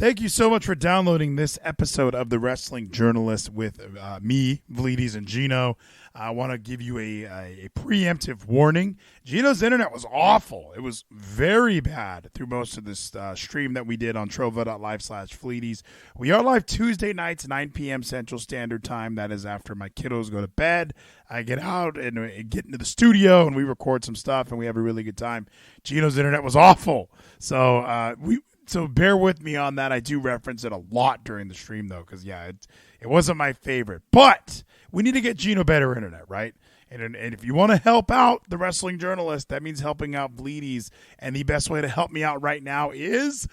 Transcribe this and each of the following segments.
Thank you so much for downloading this episode of The Wrestling Journalist with me, Vleeties and Geno. I want to give you a preemptive warning. Geno's internet was awful. It was very bad through most of this stream that we did on trovo.live/Vleeties. We are live Tuesday nights, 9 p.m. Central Standard Time. That is after my kiddos go to bed. I get out and get into the studio, and we record some stuff, and we have a really good time. Geno's internet was awful. So bear with me on that. I do reference it a lot during the stream, though, because, it wasn't my favorite. But we need to get Geno better internet, right? And if you want to help out the Wrestling Journalist, that means helping out Vleeties. And the best way to help me out right now is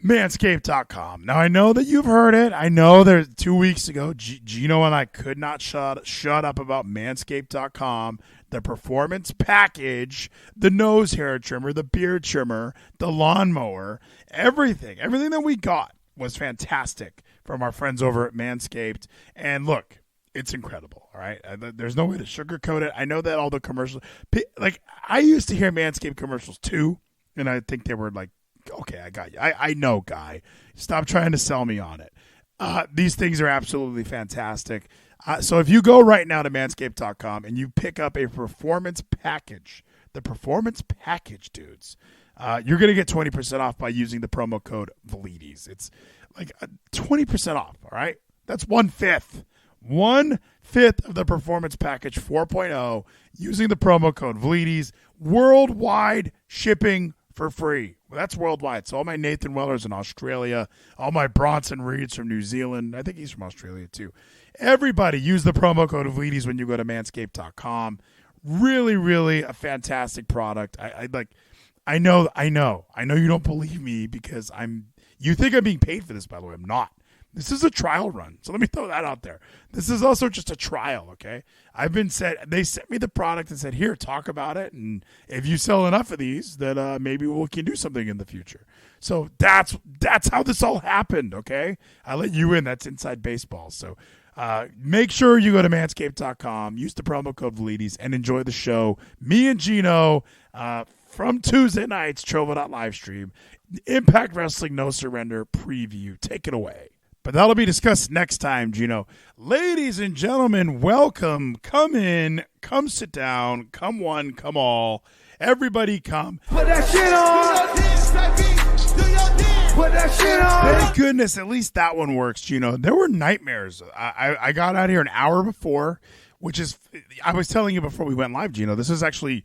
Manscaped.com. Now, I know that you've heard it. I know that 2 weeks ago, Geno and I could not shut up about Manscaped.com. The performance package, the nose hair trimmer, the beard trimmer, the lawnmower, everything that we got was fantastic from our friends over at Manscaped. And look, it's incredible, all right? There's no way to sugarcoat it. I know that all the commercials, like I used to hear Manscaped commercials too, and I think they were like, okay, I got you. I know, guy. Stop trying to sell me on it. These things are absolutely fantastic. So if you go right now to manscaped.com and you pick up a performance package, the performance package, dudes, you're going to get 20% off by using the promo code Vleeties. It's like 20% off, all right? That's 1/5. 1/5 of the performance package 4.0 using the promo code Vleeties. Worldwide shipping for free. Well, that's worldwide. So all my Nathan Wellers in Australia, all my Bronson Reeds from New Zealand. I think he's from Australia too. Everybody use the promo code of Vleeties when you go to manscaped.com. Really, really a fantastic product. I know you don't believe me because you think I'm being paid for this, by the way. I'm not. This is a trial run. So let me throw that out there. This is also just a trial, okay? They sent me the product and said, here, talk about it. And if you sell enough of these, then maybe we can do something in the future. So that's how this all happened, okay? I let you in. That's inside baseball. So make sure you go to manscaped.com, use the promo code Vleeties, and enjoy the show. Me and Geno from Tuesday nights, Trovo.live stream, Impact Wrestling No Surrender preview. Take it away. But that'll be discussed next time, Geno. Ladies and gentlemen, welcome. Come in. Come sit down. Come one. Come all. Everybody come. Put that shit on. Do your dance. Put that shit on. Thank goodness. At least that one works, Geno. There were nightmares. I got out here an hour before, which is, I was telling you before we went live, Geno, this is actually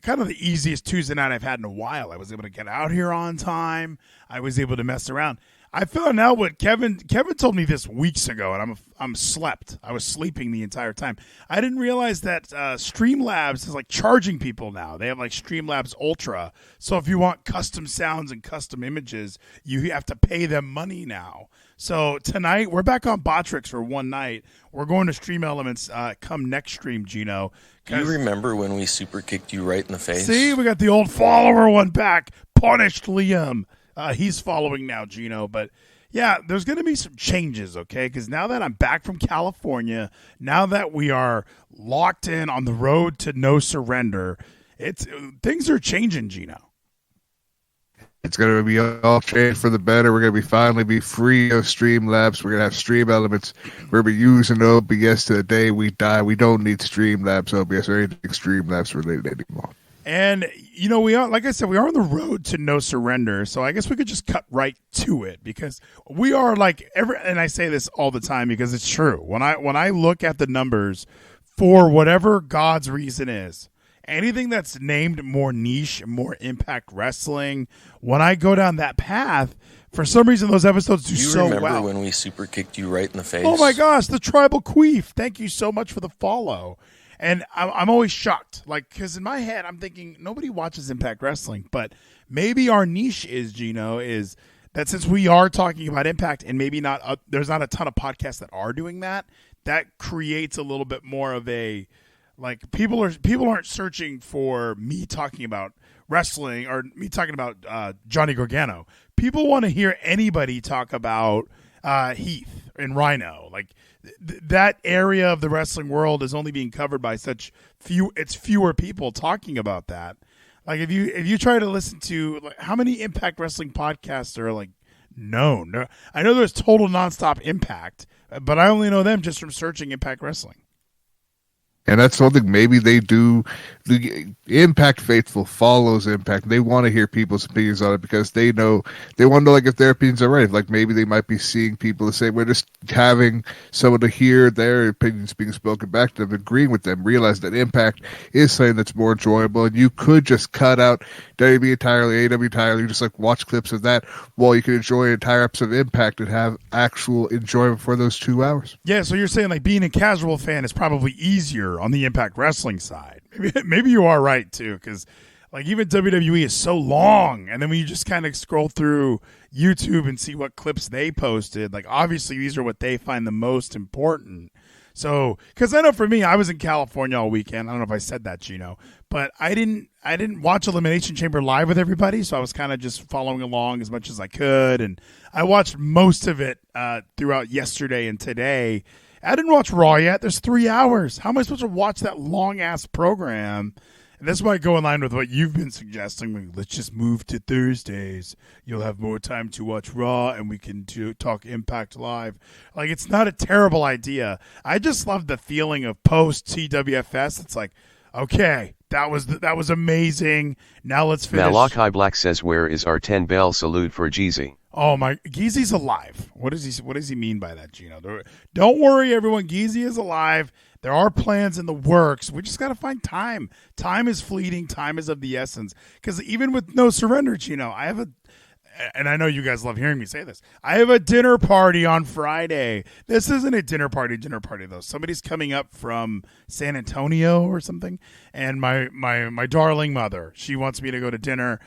kind of the easiest Tuesday night I've had in a while. I was able to get out here on time. I was able to mess around. I found out what Kevin told me this weeks ago, and I'm slept. I was sleeping the entire time. I didn't realize that Streamlabs is like charging people now. They have like Streamlabs Ultra. So if you want custom sounds and custom images, you have to pay them money now. So tonight we're back on Botrix for one night. We're going to Stream Elements come next stream, Geno. Do you remember when we super kicked you right in the face? See, we got the old follower one back. Punished Liam. He's following now, Geno. But, yeah, there's going to be some changes, okay? Because now that I'm back from California, now that we are locked in on the road to no surrender, things are changing, Geno. It's going to be all changed for the better. We're going to finally be free of Streamlabs. We're going to have Stream Elements. We're going to be using OBS to the day we die. We don't need Streamlabs OBS or anything Streamlabs related anymore. And, we are, like I said, we are on the road to no surrender. So I guess we could just cut right to it because we are and I say this all the time because it's true. When I look at the numbers for whatever God's reason is, anything that's named more niche, more Impact Wrestling, when I go down that path, for some reason those episodes do so well. You remember when we super kicked you right in the face? Oh my gosh, the Tribal Queef. Thank you so much for the follow. And I'm always shocked, because in my head, I'm thinking nobody watches Impact Wrestling, but maybe our niche is, Geno, is that since we are talking about Impact and maybe there's not a ton of podcasts that are doing that, that creates a little bit more of a, people aren't searching for me talking about wrestling or me talking about Johnny Gargano. People want to hear anybody talk about Heath and Rhino, that area of the wrestling world is only being covered by fewer people talking about that. If you try to listen to how many Impact Wrestling podcasts are known. I know there's Total Nonstop Impact, but I only know them just from searching Impact Wrestling. And that's something maybe they do. The Impact faithful follows Impact. They want to hear people's opinions on it because they know they want to know, like, if their opinions are right. Like maybe they might be seeing people the same way, just having someone to hear their opinions being spoken back to them, agreeing with them, realize that Impact is something that's more enjoyable. And you could just cut out WWE entirely, AEW entirely, just like watch clips of that while you can enjoy an entire episode of Impact and have actual enjoyment for those 2 hours. Yeah, so you're saying like being a casual fan is probably easier on the Impact Wrestling side. Maybe you are right too, because like even WWE is so long, and then when you just kind of scroll through YouTube and see what clips they posted, like obviously these are what they find the most important. So, because I know for me, I was in California all weekend. I don't know if I said that, Gino, but I didn't watch Elimination Chamber live with everybody, so I was kind of just following along as much as I could, and I watched most of it throughout yesterday and today. I didn't watch Raw yet. There's 3 hours. How am I supposed to watch that long-ass program? And this might go in line with what you've been suggesting. Let's just move to Thursdays. You'll have more time to watch Raw, and we can talk Impact Live. Like, it's not a terrible idea. I just love the feeling of post-TWFS. It's like, okay, that was amazing. Now let's finish. Malachi Black says, where is our 10 bell salute for Jeezy? Oh my, Geezy's alive. What does he mean by that, Gino? Don't worry, everyone. Geezy is alive. There are plans in the works. We just got to find time. Time is fleeting. Time is of the essence. Because even with No Surrender, Gino, and I know you guys love hearing me say this, I have a dinner party on Friday. This isn't a dinner party though. Somebody's coming up from San Antonio or something, and my darling mother, she wants me to go to dinner.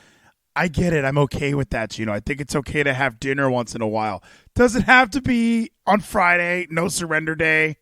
I get it. I'm okay with that, I think it's okay to have dinner once in a while. Does it have to be on Friday, No Surrender Day?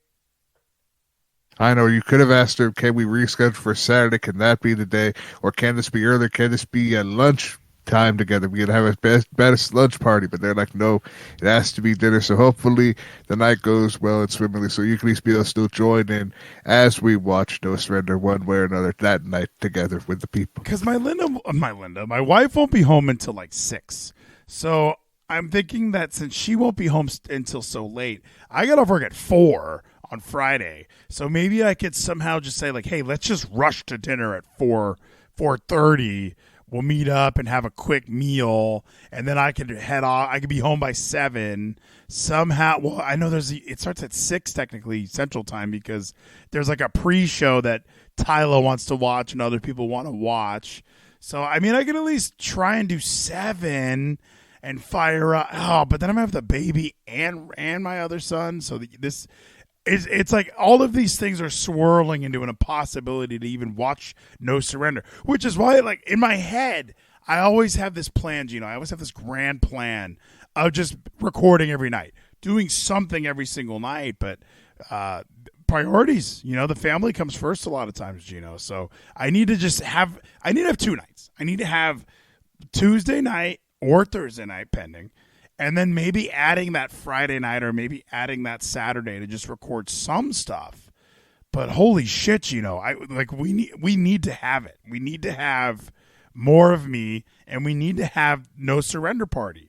I know you could have asked her, can we reschedule for Saturday? Can that be the day? Or can this be earlier? Can this be a lunch time together? We could have a best lunch party. But they're like, no, it has to be dinner. So hopefully the night goes well and swimmingly, so you can at least be able to still join in as we watch No Surrender one way or another that night together with the people. Because my wife won't be home until like 6. So I'm thinking that since she won't be home until so late, I got off work at 4 on Friday. So maybe I could somehow just say like, hey, let's just rush to dinner at 4:30. We'll meet up and have a quick meal, and then I could head off. I could be home by 7 somehow. Well, I know it starts at 6 technically Central Time, because there's like a pre-show that Tyler wants to watch and other people want to watch. So I mean, I could at least try and do 7 and fire up. Oh, but then I'm gonna have the baby and my other son. So it's like all of these things are swirling into an impossibility to even watch No Surrender, which is why, like, in my head, I always have this plan, I always have this grand plan of just recording every night, doing something every single night, but priorities, the family comes first a lot of times, Gino. So I need to have 2 nights. I need to have Tuesday night or Thursday night pending, and then maybe adding that Friday night or maybe adding that Saturday to just record some stuff. But holy shit, we need to have it. We need to have more of me, and we need to have No Surrender Party.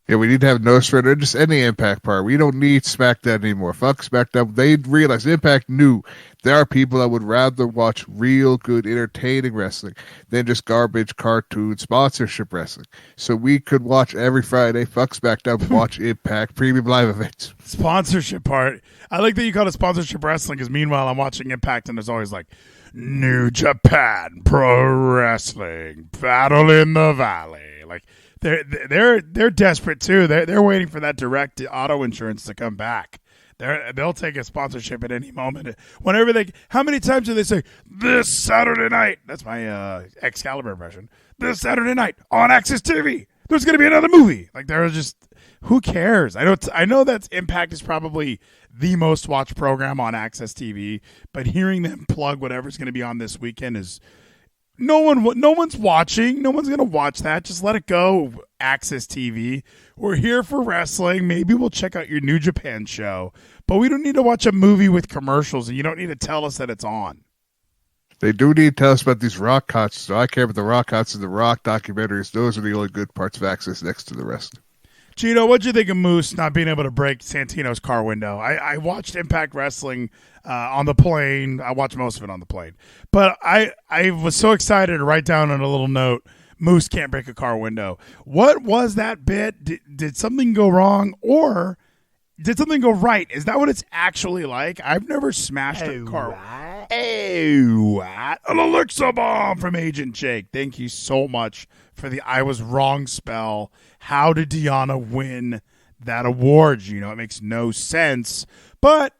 Yeah, we need to have No Surrender, just any Impact part. We don't need SmackDown anymore. Fuck SmackDown. They realized, Impact knew there are people that would rather watch real good, entertaining wrestling than just garbage, cartoon, sponsorship wrestling. So we could watch every Friday, fuck SmackDown, watch Impact, premium live events. Sponsorship part. I like that you call it sponsorship wrestling, because meanwhile I'm watching Impact and there's always like, New Japan Pro Wrestling, Battle in the Valley. Like, they're desperate too. They're waiting for that direct auto insurance to come back. They'll take a sponsorship at any moment. Whenever how many times do they say this Saturday night? That's my Excalibur impression. This Saturday night on Access TV, there's going to be another movie. Like, they're just, who cares? I know that Impact is probably the most watched program on Access TV, but hearing them plug whatever's going to be on this weekend is. No one's watching. No one's going to watch that. Just let it go, Access TV. We're here for wrestling. Maybe we'll check out your New Japan show. But we don't need to watch a movie with commercials, and you don't need to tell us that it's on. They do need to tell us about these Rock cuts. So I care about the Rock cuts and the Rock documentaries. Those are the only good parts of Access next to the rest. Gino, what'd you think of Moose not being able to break Santino's car window? I watched Impact Wrestling on the plane. I watched most of it on the plane. But I was so excited to write down on a little note, Moose can't break a car window. What was that bit? Did something go wrong or did something go right? Is that what it's actually like? I've never smashed a car. What? An Alexa bomb from Agent Jake. Thank you so much for the I was wrong spell. How did Deanna win that award? You know, it makes no sense. But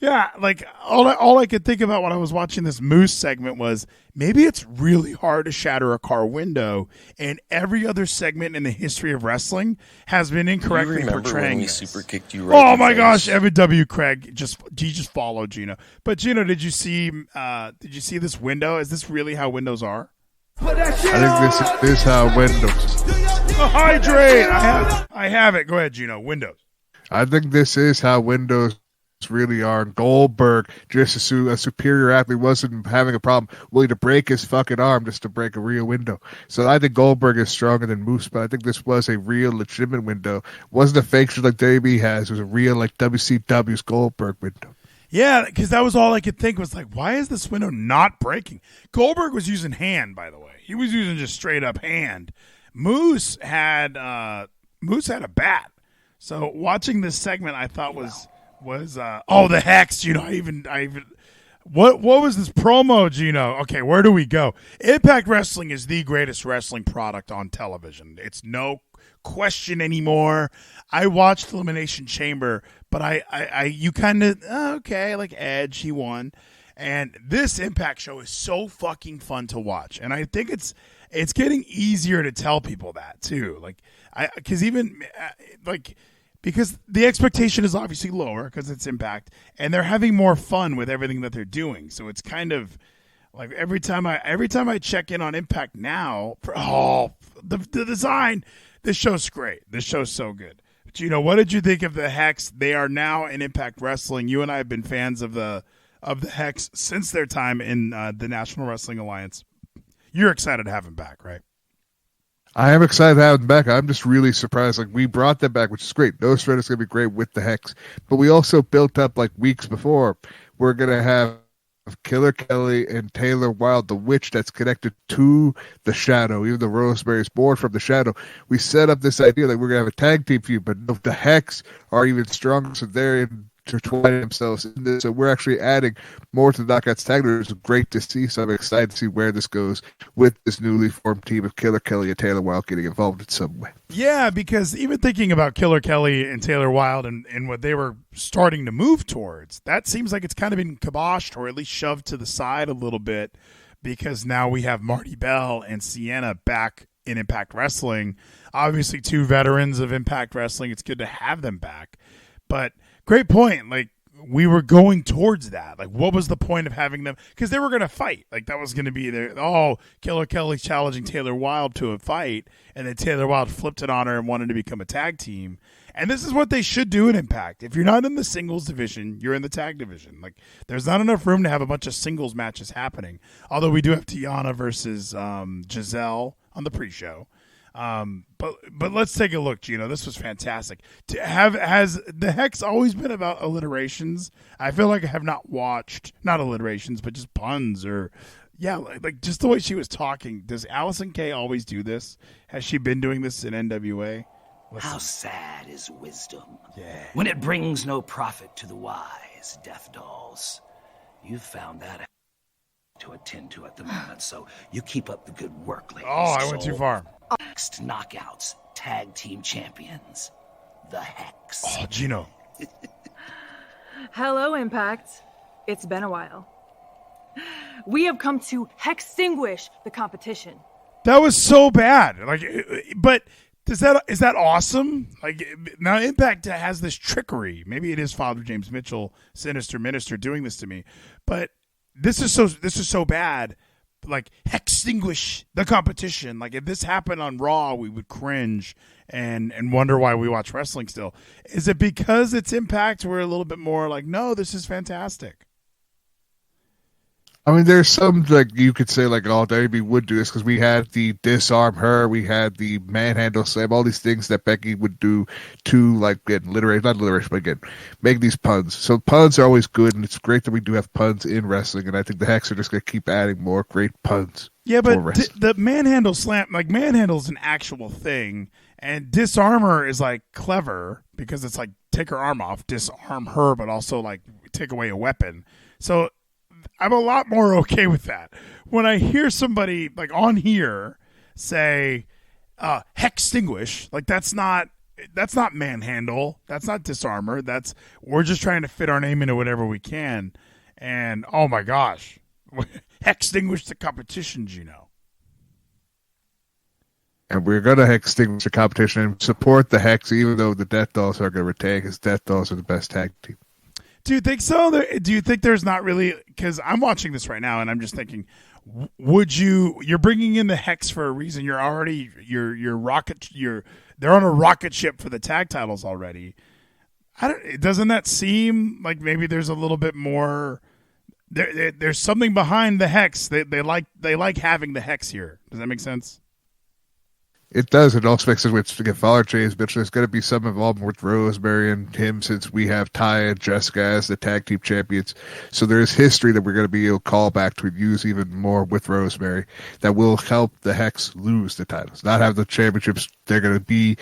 yeah, like all I could think about when I was watching this Moose segment was maybe it's really hard to shatter a car window, and every other segment in the history of wrestling has been incorrectly portraying when we this. super kicked you right Oh in the my face? gosh, Evan W. Craig he just followed Gino. But Gino, did you see this window? Is this really how windows are? I think this is how Windows. Hydrate. I have it. Go ahead, Gino. Windows. I think this is how Windows really are. And Goldberg, just a superior athlete, wasn't having a problem willing to break his fucking arm just to break a real window. So I think Goldberg is stronger than Moose, but I think this was a real legitimate window. It wasn't a fake shit like WWE has. It was a real like WCW's Goldberg window. Yeah, because that was all I could think was like, why is this window not breaking? Goldberg was using hand, by the way. He was using just straight up hand. Moose had a bat. So watching this segment, I thought was the Hex. You know, I even what was this promo, Gino? Okay, where do we go? Impact Wrestling is the greatest wrestling product on television. It's no question anymore. I watched Elimination Chamber, but you kind of okay, like Edge, he won, and this Impact show is so fucking fun to watch, and I think it's getting easier to tell people that too, because the expectation is obviously lower because it's Impact, and they're having more fun with everything that they're doing. So it's kind of like every time I check in on Impact now, the design. This show's great. This show's so good. But, you know, what did you think of the Hex? They are now in Impact Wrestling. You and I have been fans of the Hex since their time in the National Wrestling Alliance. You're excited to have them back, right? I am excited to have them back. I'm just really surprised. Like, we brought them back, which is great. No Shred is going to be great with the Hex. But we also built up, like, weeks before, we're going to have Killer Kelly and Taylor Wilde, the witch that's connected to the Shadow. Even though Rosemary's born from the Shadow, we set up this idea that we're going to have a tag team feud, but no, the Hex are even stronger, so they're intertwining themselves in this. So we're actually adding more to the Knockouts tag team. It's great to see, so I'm excited to see where this goes with this newly formed team of Killer Kelly and Taylor Wilde getting involved in some way. Yeah, because even thinking about Killer Kelly and Taylor Wilde and what they were starting to move towards, that seems like it's kind of been kiboshed or at least shoved to the side a little bit, because now we have Marty Bell and Sienna back in Impact Wrestling. Obviously, two veterans of Impact Wrestling. It's good to have them back. But great point. Like, we were going towards that. Like, what was the point of having them? Because they were going to fight. Like, that was going to be their, Killer Kelly's challenging Taylor Wilde to a fight, and then Taylor Wilde flipped it on her and wanted to become a tag team. And this is what they should do in Impact. If you're not in the singles division, you're in the tag division. Like, there's not enough room to have a bunch of singles matches happening. Although we do have Tiana versus Giselle on the pre-show. But let's take a look, Gino. This was fantastic. Has the Hex always been about alliterations? I feel like I have not watched, not alliterations, but just puns or, yeah, like just the way she was talking. Does Allison Kay always do this? Has she been doing this in NWA? How sad is wisdom when it brings no profit to the wise, deaf dolls. You've found that to attend to at the moment, so you keep up the good work, ladies. Oh, I went too far. Next Knockouts Tag Team Champions, the Hex. Oh, Gino. Hello, Impact. It's been a while. We have come to extinguish the competition. That was so bad. Like, but is that awesome? Like, now Impact has this trickery. Maybe it is Father James Mitchell, Sinister Minister, doing this to me. But this is so bad. Like, extinguish the competition. Like, if this happened on Raw, we would cringe and wonder why we watch wrestling still. Is it because it's Impact? We're a little bit more like, no, this is fantastic. I mean, there's some, like, you could say, like, oh, WWE would do this because we had the disarm her, we had the manhandle slam, all these things that Becky would do to, like, get alliteration, not alliteration, but again, make these puns. So puns are always good, and it's great that we do have puns in wrestling, and I think the Hex are just going to keep adding more great puns. Yeah, but the manhandle slam, like, manhandle's an actual thing, and disarmor is, like, clever because it's like take her arm off, disarm her, but also, like, take away a weapon. So I'm a lot more okay with that. When I hear somebody like on here say hextinguish, like that's not manhandle, that's not disarmor, that's we're just trying to fit our name into whatever we can. And oh my gosh, hextinguish the competition, Geno. And we're going to extinguish the competition and support the Hex, even though the Death Dolls are going to retain, because Death Dolls are the best tag team. Do you think so? Do you think there's not really? Because I'm watching this right now, and I'm just thinking, you're bringing in the Hex for a reason. You're already they're on a rocket ship for the tag titles already. Doesn't that seem like maybe there's a little bit more? There's something behind the Hex. They like having the Hex here. Does that make sense? It does. It also makes sense with Fowler James Mitchell. There's going to be some involvement with Rosemary and him since we have Taya and Jessica as the tag team champions. So there's history that we're going to be able to call back to use even more with Rosemary that will help the Hex lose the titles, not have the championships. They're going to be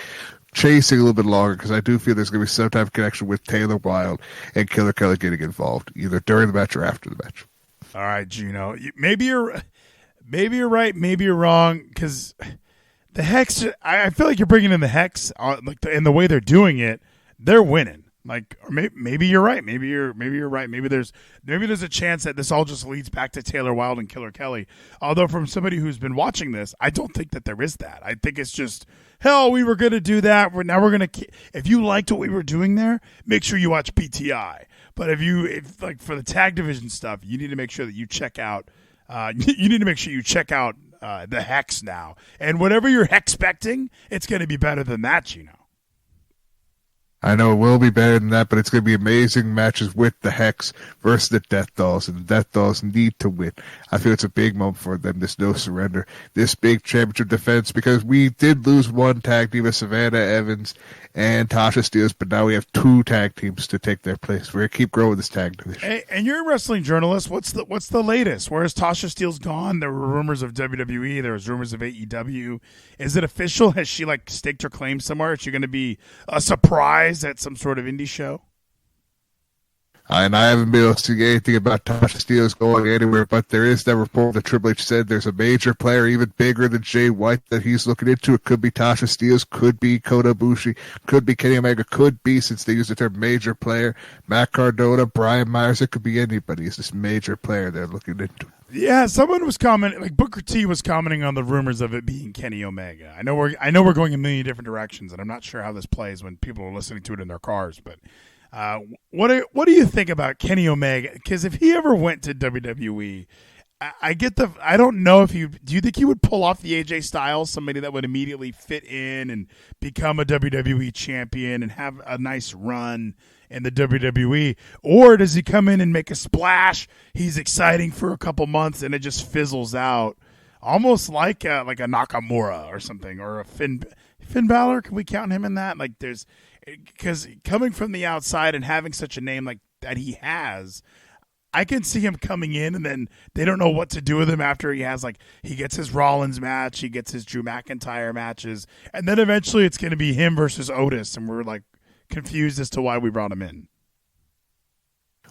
chasing a little bit longer because I do feel there's going to be some type of connection with Taylor Wilde and Killer Kelly getting involved either during the match or after the match. All right, Geno. Maybe you're right. Maybe you're wrong because the Hex, I feel like you're bringing in the Hex, and the way they're doing it, they're winning. Like, or maybe you're right. Maybe you're right. Maybe there's a chance that this all just leads back to Taylor Wilde and Killer Kelly. Although, from somebody who's been watching this, I don't think that there is that. I think it's just, hell, we were going to do that. Now we're going to. If you liked what we were doing there, make sure you watch PTI. But if like for the tag division stuff, you need to make sure that you check out. You need to make sure you check out the Hex now, and whatever you're hexpecting, it's going to be better than that, Geno. I know it will be better than that, but it's going to be amazing matches with the Hex versus the Death Dolls, and the Death Dolls need to win. I feel it's a big moment for them, this no surrender, this big championship defense, because we did lose one tag team, Savannah Evans and Tasha Steelz, but now we have two tag teams to take their place. We're going to keep growing this tag division. Hey, and you're a wrestling journalist. What's the latest? Where is Tasha Steelz gone? There were rumors of WWE. There was rumors of AEW. Is it official? Has she staked her claim somewhere? Is she going to be a surprise at some sort of indie show? And I haven't been able to see anything about Tasha Steelz going anywhere, but there is that report that Triple H said there's a major player, even bigger than Jay White, that he's looking into. It could be Tasha Steelz, could be Kota Ibushi, could be Kenny Omega, could be, since they use the term major player, Matt Cardona, Brian Myers. It could be anybody. It's this major player they're looking into. Yeah, someone was commenting, like Booker T was commenting on the rumors of it being Kenny Omega. I know we're going a million different directions, and I'm not sure how this plays when people are listening to it in their cars, but what do you think about Kenny Omega? Because if he ever went to WWE, I don't know if do you think he would pull off the AJ Styles, somebody that would immediately fit in and become a WWE champion and have a nice run in the WWE, or does he come in and make a splash? He's exciting for a couple months and it just fizzles out, almost like a Nakamura or something, or a Finn Balor. Can we count him in that? Because coming from the outside and having such a name like that he has, I can see him coming in and then they don't know what to do with him after he gets his Rollins match, he gets his Drew McIntyre matches, and then eventually it's going to be him versus Otis, and we're confused as to why we brought him in.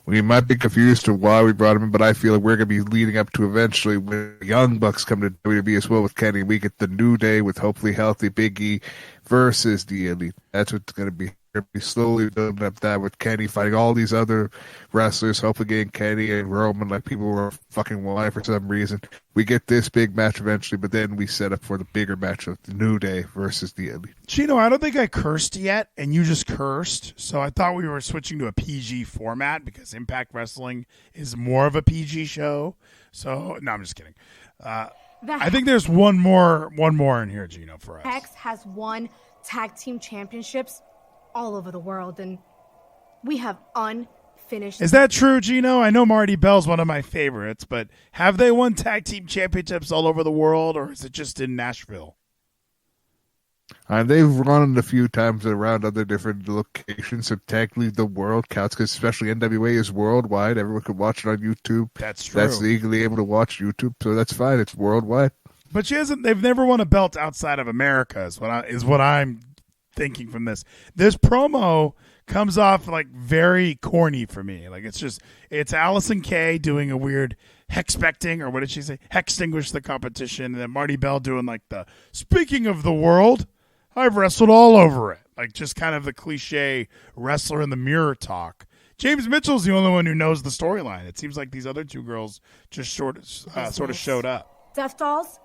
We might be confused to why we brought him in, but I feel like we're going to be leading up to eventually when the Young Bucks come to WWE as well with Kenny. We get the New Day with hopefully healthy Big E versus the Elite. That's what's going to be. We're going to be slowly building up that with Kenny fighting all these other wrestlers, hopefully getting Kenny and Roman like people were fucking wanting for some reason. We get this big match eventually, but then we set up for the bigger match of the New Day versus the Elite. Gino, I don't think I cursed yet, and you just cursed, so I thought we were switching to a PG format because Impact Wrestling is more of a PG show. So, no, I'm just kidding. I think there's one more in here, Gino, for us. Hex has won tag team championships all over the world, and we have finish. Is that true, Geno? I know Marty Bell's one of my favorites, but have they won tag team championships all over the world, or is it just in Nashville? They've run it a few times around other different locations, so technically the world counts, because especially NWA is worldwide. Everyone can watch it on YouTube. That's true. That's legally able to watch YouTube, so that's fine. It's worldwide. But they've never won a belt outside of America, is what I'm thinking from this. This promo comes off like very corny for me. Like it's Allison Kay doing a weird hexpecting, or what did she say? Hextinguish the competition, and then Marty Bell doing like the speaking of the world, I've wrestled all over it. Like just kind of the cliche wrestler in the mirror talk. James Mitchell's the only one who knows the storyline. It seems like these other two girls just sort of showed up. Death Dolls,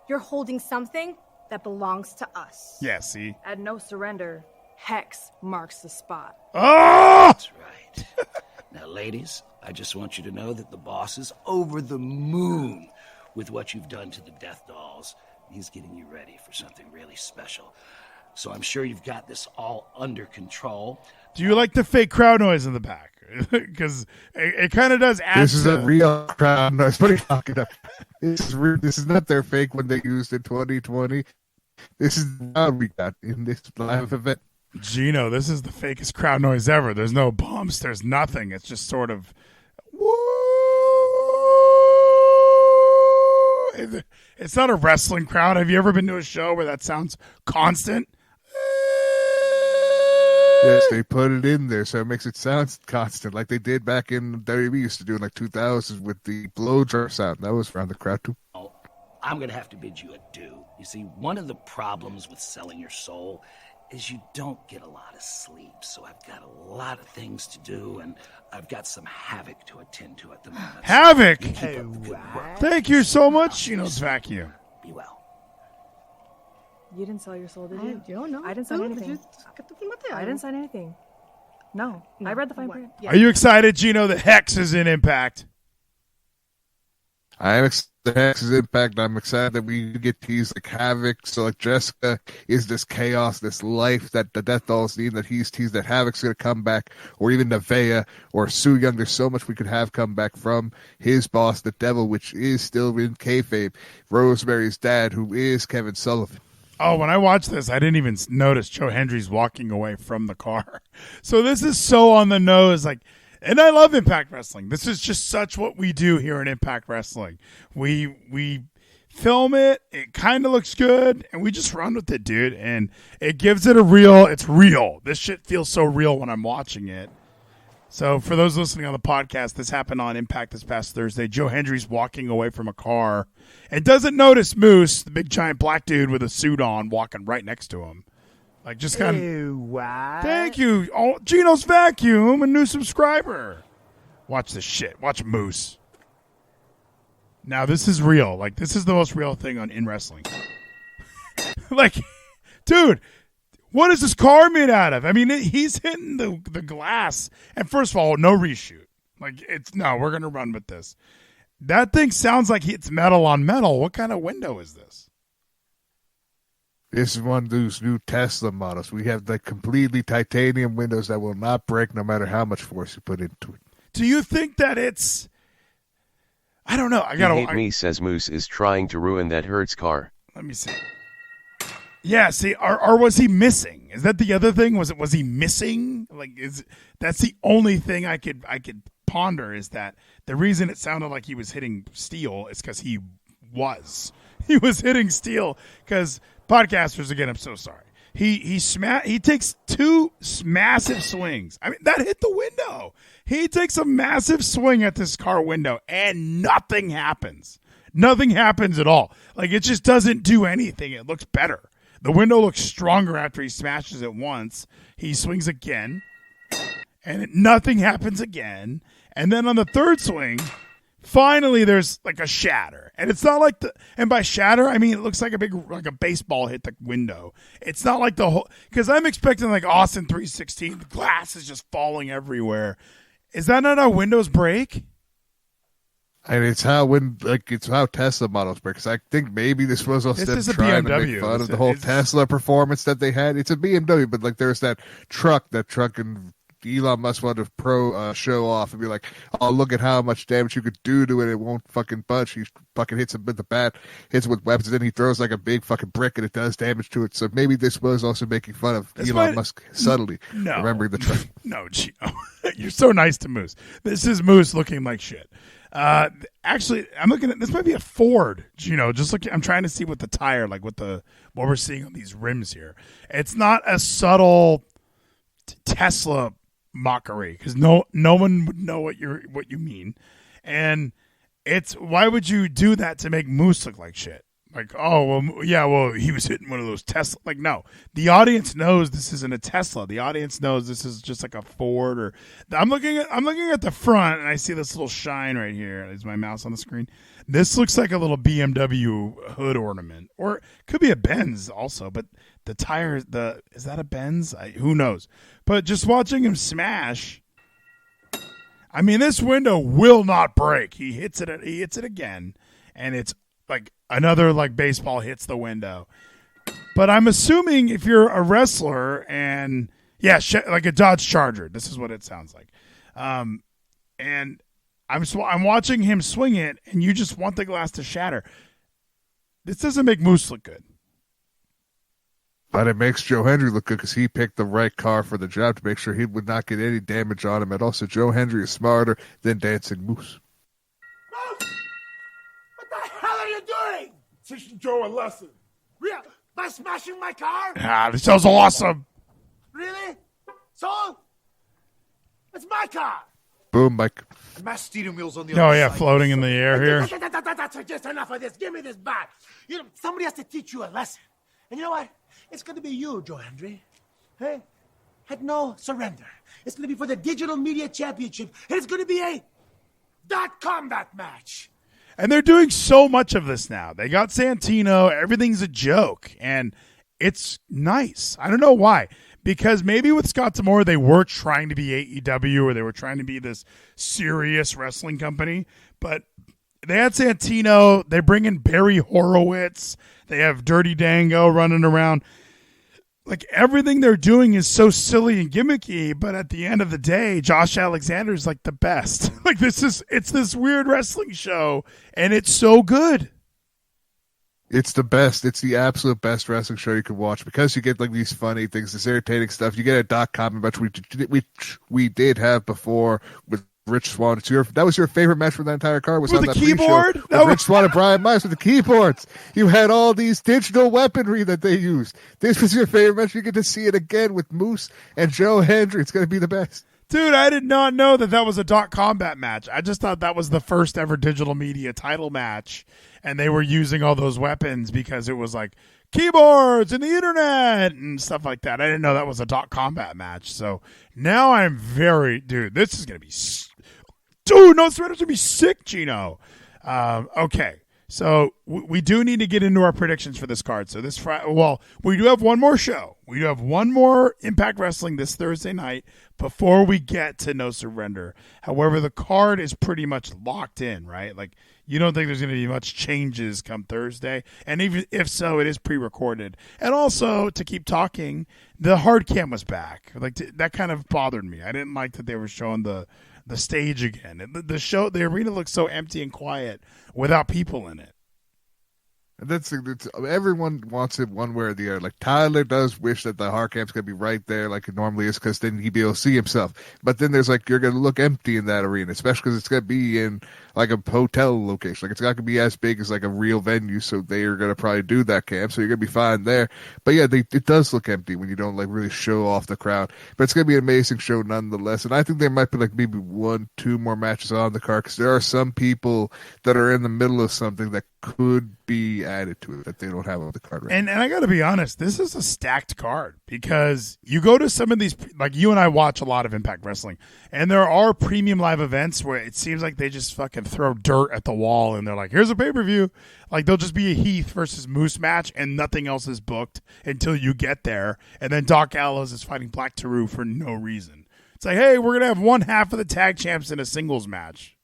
you're holding something that belongs to us. Yeah, see? At no surrender, Hex marks the spot. Oh! That's right. Now, ladies, I just want you to know that the boss is over the moon with what you've done to the Death Dolls. He's getting you ready for something really special. So I'm sure you've got this all under control. Do you like the fake crowd noise in the back? Because it kind of does add This is a real crowd noise. What are you talking about? This is not their fake one they used in 2020. This is the crowd we got in this live event. Geno, this is the fakest crowd noise ever. There's no bumps. There's nothing. It's just sort of... It's not a wrestling crowd. Have you ever been to a show where that sounds constant? Yes, they put it in there so it makes it sound constant, like they did back in WWE used to do in like 2000s with the blow drum sound. That was around the crowd too. Oh, I'm going to have to bid you adieu. You see, one of the problems with selling your soul is you don't get a lot of sleep. So I've got a lot of things to do, and I've got some havoc to attend to at the moment. Havoc! So keep up the good work. Thank you so much, Geno's Vacuum. Be well. You didn't sell your soul, did you? Yo, no. I didn't sign anything. I didn't sign anything. No. I read the fine print. Are you excited, Geno, that Hex is in Impact? I am excited that Hex is Impact. I'm excited that we get teased like Havoc. So like Jessica is this chaos, this life that the Death Dolls need, that he's teased that Havoc's going to come back, or even Nevaeh or Su Yung. There's so much we could have come back from his boss, the Devil, which is still in kayfabe. Rosemary's dad, who is Kevin Sullivan. Oh, when I watched this, I didn't even notice Joe Hendry's walking away from the car. So this is so on the nose, like, and I love Impact Wrestling. This is just such what we do here in Impact Wrestling. We film it, it kind of looks good, and we just run with it, dude. And it gives it it's real. This shit feels so real when I'm watching it. So for those listening on the podcast, this happened on Impact this past Thursday. Joe Hendry's walking away from a car and doesn't notice Moose, the big giant black dude with a suit on, walking right next to him. Like just kind of. Thank you. Oh, Geno's Vacuum, a new subscriber. Watch this shit. Watch Moose. Now this is real. Like this is the most real thing in wrestling. Like, dude. What is this car made out of? I mean, he's hitting the glass. And first of all, no reshoot. Like, we're going to run with this. That thing sounds like it's metal on metal. What kind of window is this? This is one of those new Tesla models. We have the completely titanium windows that will not break no matter how much force you put into it. Do you think that it's... I don't know. Me says Moose is trying to ruin that Hertz car. Let me see. Yeah, see, or was he missing? Is that the other thing? Was he missing? Like, that's the only thing I could ponder, is that the reason it sounded like he was hitting steel is because he was hitting steel. Because podcasters, again, I'm so sorry. He takes two massive swings. I mean, that hit the window. He takes a massive swing at this car window, and nothing happens. Nothing happens at all. Like, it just doesn't do anything. It looks better. The window looks stronger after he smashes it once. He swings again, and nothing happens again. And then on the third swing, finally there's like a shatter. And it's not like and by shatter, I mean it looks like a baseball hit the window. It's not like the whole, because I'm expecting like Austin 316, the glass is just falling everywhere. Is that not how windows break? And it's how Tesla models break. Because I think maybe this was us them trying to make fun of the whole Tesla performance that they had. It's a BMW, but like there's that truck in Elon Musk wanted to show off and be like, oh, look at how much damage you could do to it. It won't fucking budge. He fucking hits him with the bat, hits him with weapons, and then he throws like a big fucking brick and it does damage to it. So maybe this was also making fun of Elon Musk subtly remembering the trend. No, Gino. You're so nice to Moose. This is Moose looking like shit. Actually, I'm looking at this. Might be a Ford, Gino. Just look. I'm trying to see what the tire, like what we're seeing on these rims here. It's not a subtle Tesla mockery because no one would know what you mean, and it's why would you do that to make Moose look like shit? Like, oh, well, yeah, well, he was hitting one of those Tesla. Like, no, the audience knows this isn't a Tesla. The audience knows this is just like a Ford. Or I'm looking at the front, and I see this little shine right here. Is my mouse on the screen? This looks like a little BMW hood ornament, or it could be a Benz also. But the tire, is that a Benz? Who knows? But just watching him smash. I mean, this window will not break. He hits it again, and it's like another like baseball hits the window. But I'm assuming if you're a wrestler and like a Dodge Charger, this is what it sounds like. And I'm watching him swing it, and you just want the glass to shatter. This doesn't make Moose look good. But it makes Joe Hendry look good because he picked the right car for the job to make sure he would not get any damage on him. And also, Joe Hendry is smarter than Dancing Moose. What the hell are you doing? Teaching Joe a lesson. Real? By smashing my car? This sounds awesome. Really? So? It's my car. Boom, Mike. My steering wheel's on the Oh, other yeah, side. floating in the air here. That's just enough of this. Give me this back. Somebody has to teach you a lesson. And you know what? It's going to be you, Joe Hendry. Hey? Had no surrender. It's going to be for the Digital Media Championship. And it's going to be a .combat match. And they're doing so much of this now. They got Santino. Everything's a joke. And it's nice. I don't know why. Because maybe with Scott D'Amore, they were trying to be AEW or they were trying to be this serious wrestling company. But they had Santino. They bring in Barry Horowitz. They have Dirty Dango running around. Like, everything they're doing is so silly and gimmicky, but at the end of the day, Josh Alexander is like the best. Like, it's this weird wrestling show, and it's so good. It's the best. It's the absolute best wrestling show you can watch because you get like these funny things, this irritating stuff. You get a .com match we did have before with Rich Swann. That was your favorite match from that entire card? Was with on the that keyboard? With Rich Swann and Brian Myers with the keyboards. You had all these digital weaponry that they used. This was your favorite match. You get to see it again with Moose and Joe Hendry. It's going to be the best. Dude, I did not know that was a .combat match. I just thought that was the first ever digital media title match, and they were using all those weapons because it was like keyboards and the internet and stuff like that. I didn't know that was a .combat match. So now I'm dude, this is going to be... Dude, No Surrender's going to be sick, Gino. Okay, so we do need to get into our predictions for this card. So this Friday, we do have one more show. We do have one more Impact Wrestling this Thursday night before we get to No Surrender. However, the card is pretty much locked in, right? Like, you don't think there's going to be much changes come Thursday. And even if so, it is pre-recorded. And also, to keep talking, the hard cam was back. Like, that kind of bothered me. I didn't like that they were showing the stage again. The arena looks so empty and quiet without people in it. That's everyone wants it one way or the other. Like Tyler does wish that the hard camp's gonna be right there, like it normally is, because then he'd be able to see himself. But then there's like you're gonna look empty in that arena, especially because it's gonna be in like a hotel location. Like it's not gonna be as big as like a real venue, so they are gonna probably do that camp. So you're gonna be fine there. But yeah, it does look empty when you don't like really show off the crowd. But it's gonna be an amazing show nonetheless. And I think there might be like maybe 1-2 more matches on the card because there are some people that are in the middle of something that could be added to it that they don't have on the card right now. And I got to be honest, this is a stacked card because you go to some of these, like you and I watch a lot of Impact Wrestling, and there are premium live events where it seems like they just fucking throw dirt at the wall and they're like, here's a pay-per-view. Like there'll just be a Heath versus Moose match and nothing else is booked until you get there. And then Doc Gallows is fighting Black Taurus for no reason. It's like, hey, we're going to have one half of the tag champs in a singles match.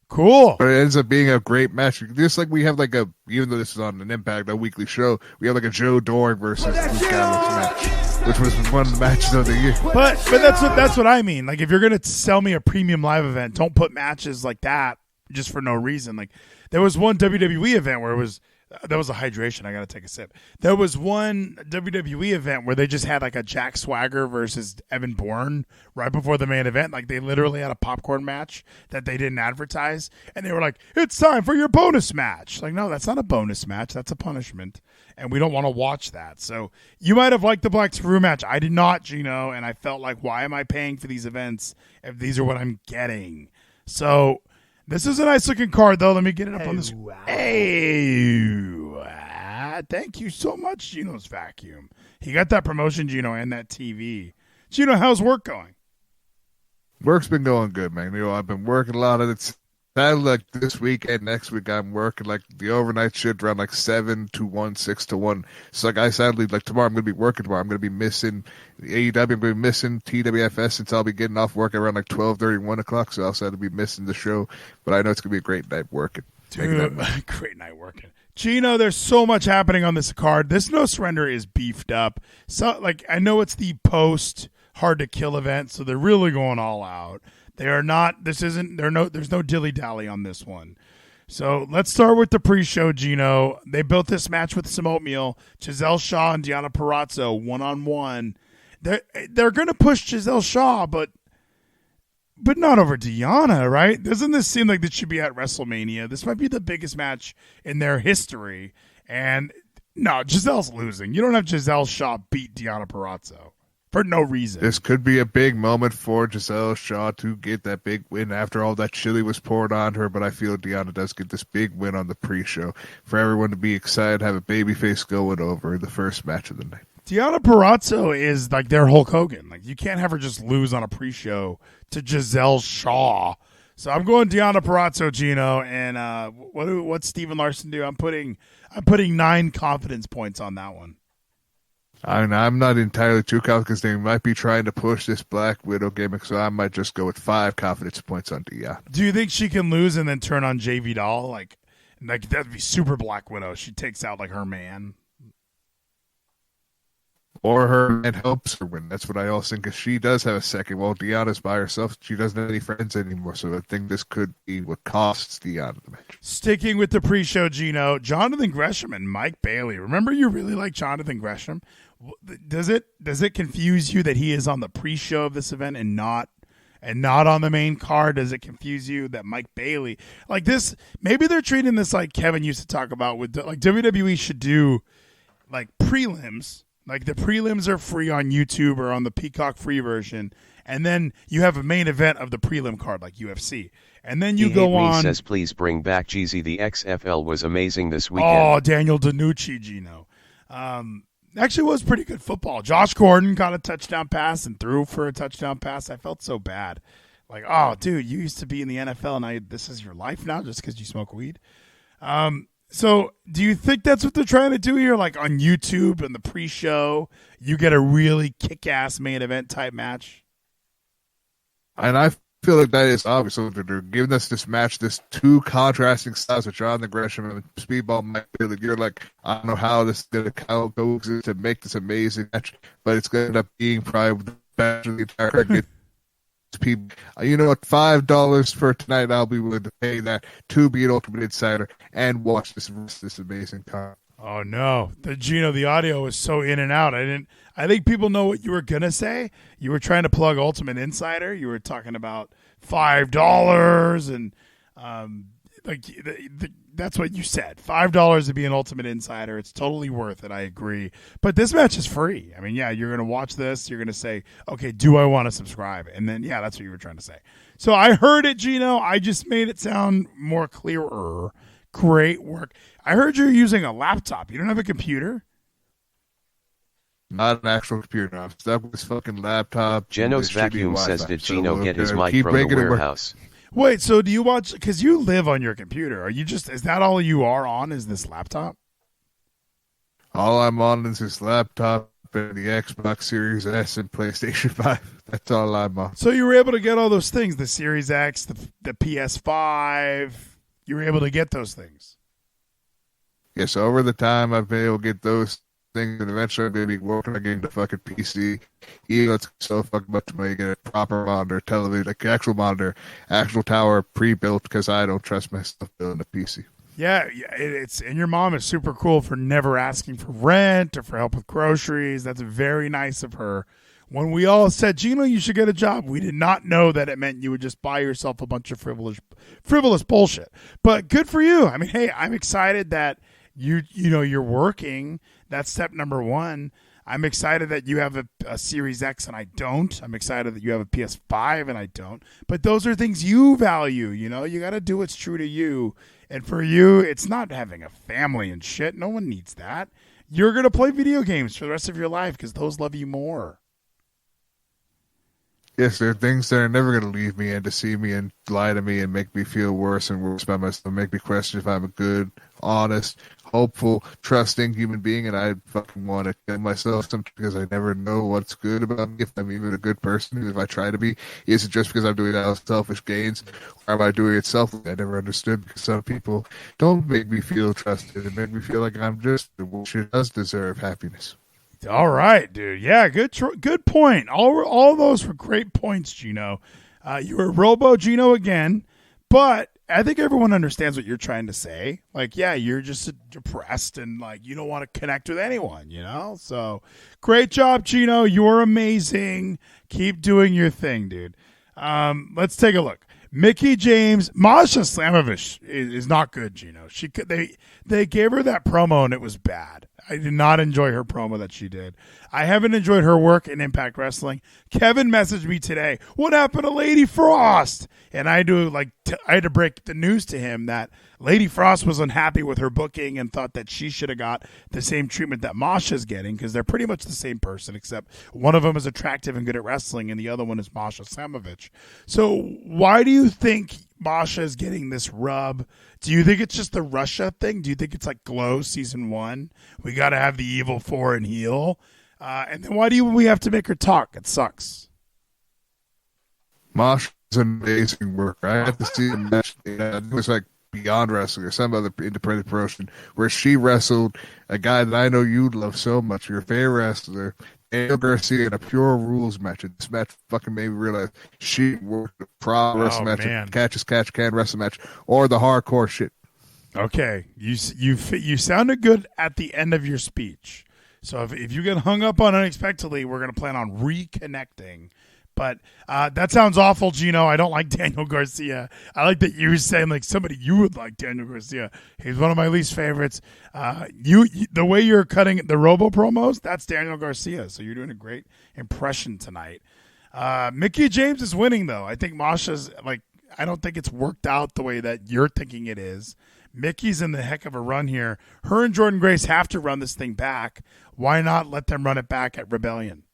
Cool. But it ends up being a great match. Just like we have like even though this is on an Impact, a weekly show, we have like a Joe Doring versus Luke Gallows match. which was one of the matches of the year. But that's what I mean. Like, if you're gonna sell me a premium live event, don't put matches like that just for no reason. Like, there was one WWE event where it was. That was a hydration. I got to take a sip. There was one WWE event where they just had like a Jack Swagger versus Evan Bourne right before the main event. Like, they literally had a popcorn match that they didn't advertise. And they were like, it's time for your bonus match. Like, no, that's not a bonus match. That's a punishment. And we don't want to watch that. So you might have liked the Black Screw match. I did not, Gino. And I felt like, why am I paying for these events if these are what I'm getting? So this is a nice looking card, though. Let me get it up on this. Wow. Thank you so much, Gino's Vacuum. He got that promotion, Gino, and that TV. Gino, how's work going? Work's been going good, man. I've been working a lot of it. Sounded like this week and next week I'm working like the overnight shift around like 7 to 1, 6 to 1. So like I sadly like tomorrow I'm gonna be working tomorrow. I'm gonna be missing the AEW, I'm gonna be missing TWFS since I'll be getting off work around like 12:30, 1 o'clock. So I'll sadly be missing the show. But I know it's gonna be a great night working. Dude, great night working. Gino, there's so much happening on this card. This No Surrender is beefed up. So like I know it's the post Hard to Kill event, so they're really going all out. They are not. There's no dilly dally on this one. So let's start with the pre-show, Gino. They built this match with some oatmeal. Giselle Shaw and Deonna Purrazzo 1-on-1. They're going to push Giselle Shaw, but not over Deonna, right? Doesn't this seem like this should be at WrestleMania? This might be the biggest match in their history. And no, Giselle's losing. You don't have Giselle Shaw beat Deonna Purrazzo for no reason. This could be a big moment for Giselle Shaw to get that big win after all that chili was poured on her, but I feel Deonna does get this big win on the pre-show for everyone to be excited, have a babyface going over the first match of the night. Deonna Purrazzo is like their Hulk Hogan. Like, you can't have her just lose on a pre-show to Giselle Shaw. So I'm going Deonna Purrazzo, Gino, and what's Steven Larson do? I'm putting 9 confidence points on that one. I'm not entirely too confident because they might be trying to push this Black Widow gimmick, so I might just go with 5 confidence points on Deonna. Do you think she can lose and then turn on JV Doll? Like that'd be super Black Widow. She takes out like her man. Or her man helps her win. That's what I also think, because she does have a second. Well, Deonna's by herself. She doesn't have any friends anymore, so I think this could be what costs Deonna the match. Sticking with the pre-show, Gino, Jonathan Gresham and Mike Bailey. Remember, you really like Jonathan Gresham. Does it confuse you that he is on the pre-show of this event and not on the main card? Does it confuse you that Mike Bailey, like this, maybe they're treating this like Kevin used to talk about with like WWE should do like prelims. Like, the prelims are free on YouTube or on the Peacock free version, and then you have a main event of the prelim card like UFC. And then you go on. Says please bring back Jeezy. The XFL was amazing this weekend. Oh, Daniel DiNucci, Gino. Actually was pretty good football. Josh Gordon got a touchdown pass and threw for a touchdown pass. I felt so bad. Like, oh, dude, you used to be in the NFL, and this is your life now just because you smoke weed? So do you think that's what they're trying to do here? Like, on YouTube and the pre-show, you get a really kick-ass main event type match? And I feel like that is obvious. So they're giving us this match, this 2 contrasting styles with Jonathan Gresham and Speedball Mike Bailey. You're like, I don't know how this is going to coexist to make this amazing match, but it's going to end up being probably the best of the entire card. People, you know what? $5 for tonight. I'll be willing to pay that to be an Ultimate Insider and watch this amazing card. Oh no, Gino, the audio was so in and out. I think people know what you were gonna say. You were trying to plug Ultimate Insider. You were talking about $5 and that's what you said. $5 to be an Ultimate Insider. It's totally worth it. I agree. But this match is free. I mean, yeah, you're going to watch this. You're going to say, okay, do I want to subscribe? And then, yeah, that's what you were trying to say. So I heard it, Gino. I just made it sound more clearer. Great work. I heard you're using a laptop. You don't have a computer? Not an actual computer. I'm stuck with this fucking laptop. Geno's Vacuum says, did Gino get his mic from the warehouse? Wait, so do you watch, because you live on your computer, is that all you are on, is this laptop? All I'm on is this laptop and the Xbox Series S and PlayStation 5. That's all I'm on. So you were able to get all those things, the Series X, the PS5, you were able to get those things? Yes, over the time I've been able to get those things, and eventually I'm going to be working on getting the fucking PC. Even though it's so fucking much money, get a proper monitor, television, like actual monitor, actual tower pre-built, because I don't trust myself building a PC. Yeah, and your mom is super cool for never asking for rent or for help with groceries. That's very nice of her. When we all said, Geno, you should get a job, we did not know that it meant you would just buy yourself a bunch of frivolous bullshit. But good for you. I mean, hey, I'm excited that you're working. That's step number one. I'm excited that you have a Series X and I don't. I'm excited that you have a PS5 and I don't. But those are things you value. You got to do what's true to you. And for you, it's not having a family and shit. No one needs that. You're going to play video games for the rest of your life because those love you more. Yes, there are things that are never going to leave me and deceive me and lie to me and make me feel worse and worse about myself, make me question if I'm a good, honest, hopeful, trusting human being, and I fucking want to kill myself sometimes because I never know what's good about me, if I'm even a good person, if I try to be. Is it just because I'm doing it out of selfish gains, or am I doing it selfishly? I never understood, because some people don't make me feel trusted and make me feel like I'm just, which does deserve happiness. All right, dude. Yeah, good point. All those were great points, Geno. You were Robo Geno again, but I think everyone understands what you're trying to say. Like, yeah, you're just depressed and like you don't want to connect with anyone, So, great job, Geno. You're amazing. Keep doing your thing, dude. Let's take a look. Mickie James, Masha Slamovich is not good, Geno. They gave her that promo and it was bad. I did not enjoy her promo that she did. I haven't enjoyed her work in Impact Wrestling. Kevin messaged me today, what happened to Lady Frost? And I had to break the news to him that Lady Frost was unhappy with her booking and thought that she should have got the same treatment that Masha's getting, because they're pretty much the same person, except one of them is attractive and good at wrestling and the other one is Masha Slamovich. So why do you think Masha is getting this rub? Do you think it's just the Russia thing? Do you think it's like Glow season 1? We got to have the evil 4 and heel. And then why do we have to make her talk? It sucks. Masha's amazing worker. I have to see a match. It was like Beyond Wrestling or some other independent promotion where she wrestled a guy that I know you love so much, your favorite wrestler, Daniel Garcia, in a Pure Rules match. And this match fucking made me realize she worked a pro wrestling match, catch as catch can wrestling match, or the hardcore shit. Okay, you sounded good at the end of your speech. So if you get hung up on unexpectedly, we're going to plan on reconnecting. But that sounds awful, Geno. I don't like Daniel Garcia. I like that you were saying like somebody you would like Daniel Garcia. He's one of my least favorites. The way you're cutting the Robo promos, that's Daniel Garcia. So you're doing a great impression tonight. Mickie James is winning, though. I think Masha's I don't think it's worked out the way that you're thinking it is. Mickey's in the heck of a run here. Her and Jordan Grace have to run this thing back. Why not let them run it back at Rebellion?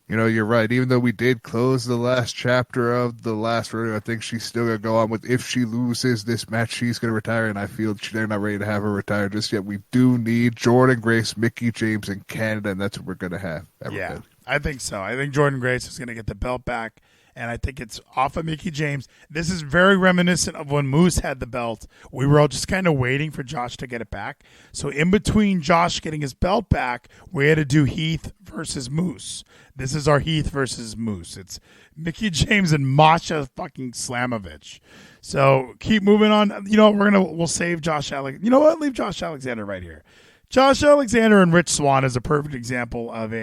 You're right. Even though we did close the last chapter of the last rodeo, I think she's still going to go on with, if she loses this match, she's going to retire, and I feel they're not ready to have her retire just yet. We do need Jordan Grace, Mickie James in Canada, and that's what we're going to have. Yeah, I think so. I think Jordan Grace is going to get the belt back, and I think it's off of Mickie James. This is very reminiscent of when Moose had the belt. We were all just kind of waiting for Josh to get it back. So in between Josh getting his belt back, we had to do Heath versus Moose. This is our Heath versus Moose. It's Mickie James and Masha fucking Slamovich. So keep moving on. We'll save Josh Alexander. You know what? Leave Josh Alexander right here. Josh Alexander and Rich Swann is a perfect example of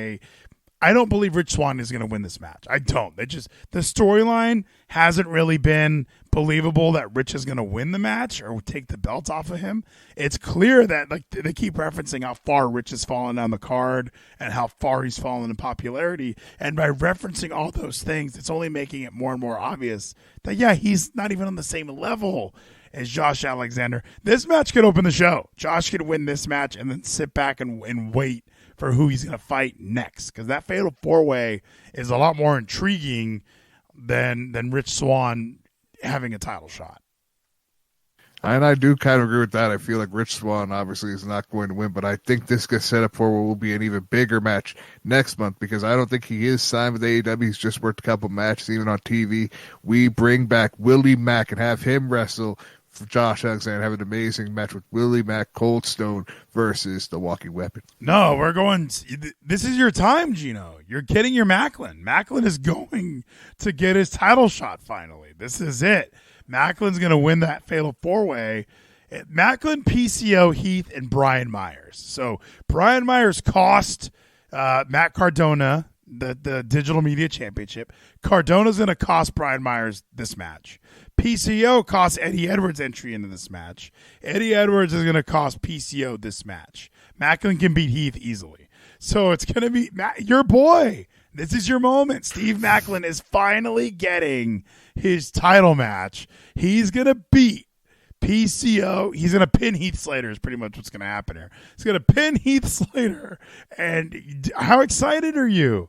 I don't believe Rich Swann is going to win this match. I don't. The storyline hasn't really been believable that Rich is going to win the match or take the belt off of him. It's clear that they keep referencing how far Rich has fallen down the card and how far he's fallen in popularity. And by referencing all those things, it's only making it more and more obvious that, yeah, he's not even on the same level as Josh Alexander. This match could open the show. Josh could win this match and then sit back and wait for who he's going to fight next, because that fatal 4-way is a lot more intriguing than Rich Swann having a title shot. And I do kind of agree with that. I feel like Rich Swann obviously is not going to win, but I think this gets set up for what will be an even bigger match next month, because I don't think he is signed with AEW. He's just worked a couple matches, even on TV. We bring back Willie Mack and have him wrestle for Josh Alexander have an amazing match with Willie Mack Coldstone versus the Walking Weapon. No, we're going. This is your time, Geno. You're getting your Macklin. Macklin is going to get his title shot finally. This is it. Macklin's going to win that fatal 4-way. Macklin, PCO, Heath, and Brian Myers. So Brian Myers cost Matt Cardona the Digital Media Championship. Cardona's going to cost Brian Myers this match. PCO costs Eddie Edwards entry into this match. Eddie Edwards is going to cost PCO this match. Macklin can beat Heath easily. So it's going to be your boy. This is your moment. Steve Macklin is finally getting his title match. He's going to beat PCO. He's going to pin Heath Slater is pretty much what's going to happen here. He's going to pin Heath Slater. And how excited are you?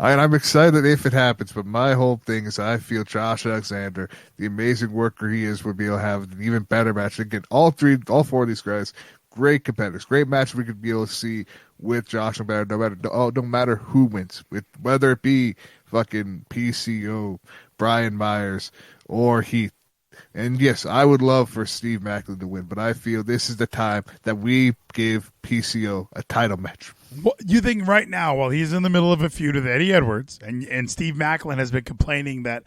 I'm excited if it happens, but my whole thing is I feel Josh Alexander, the amazing worker he is, would be able to have an even better match. Again, all four of these guys, great competitors, great match we could be able to see with Josh Alexander, no matter who wins, whether it be fucking PCO, Brian Myers, or Heath. And yes, I would love for Steve Macklin to win, but I feel this is the time that we give PCO a title match. What you think right now, while he's in the middle of a feud with Eddie Edwards, and Steve Macklin has been complaining that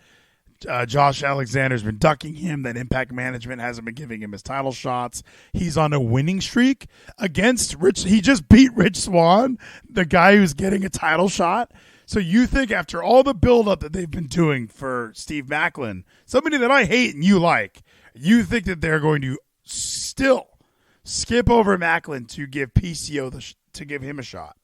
Josh Alexander's been ducking him, that Impact Management hasn't been giving him his title shots. He's on a winning streak against Rich. He just beat Rich Swann, the guy who's getting a title shot. So you think after all the buildup that they've been doing for Steve Macklin, somebody that I hate and you like, you think that they're going to still skip over Macklin to give PCO to give him a shot?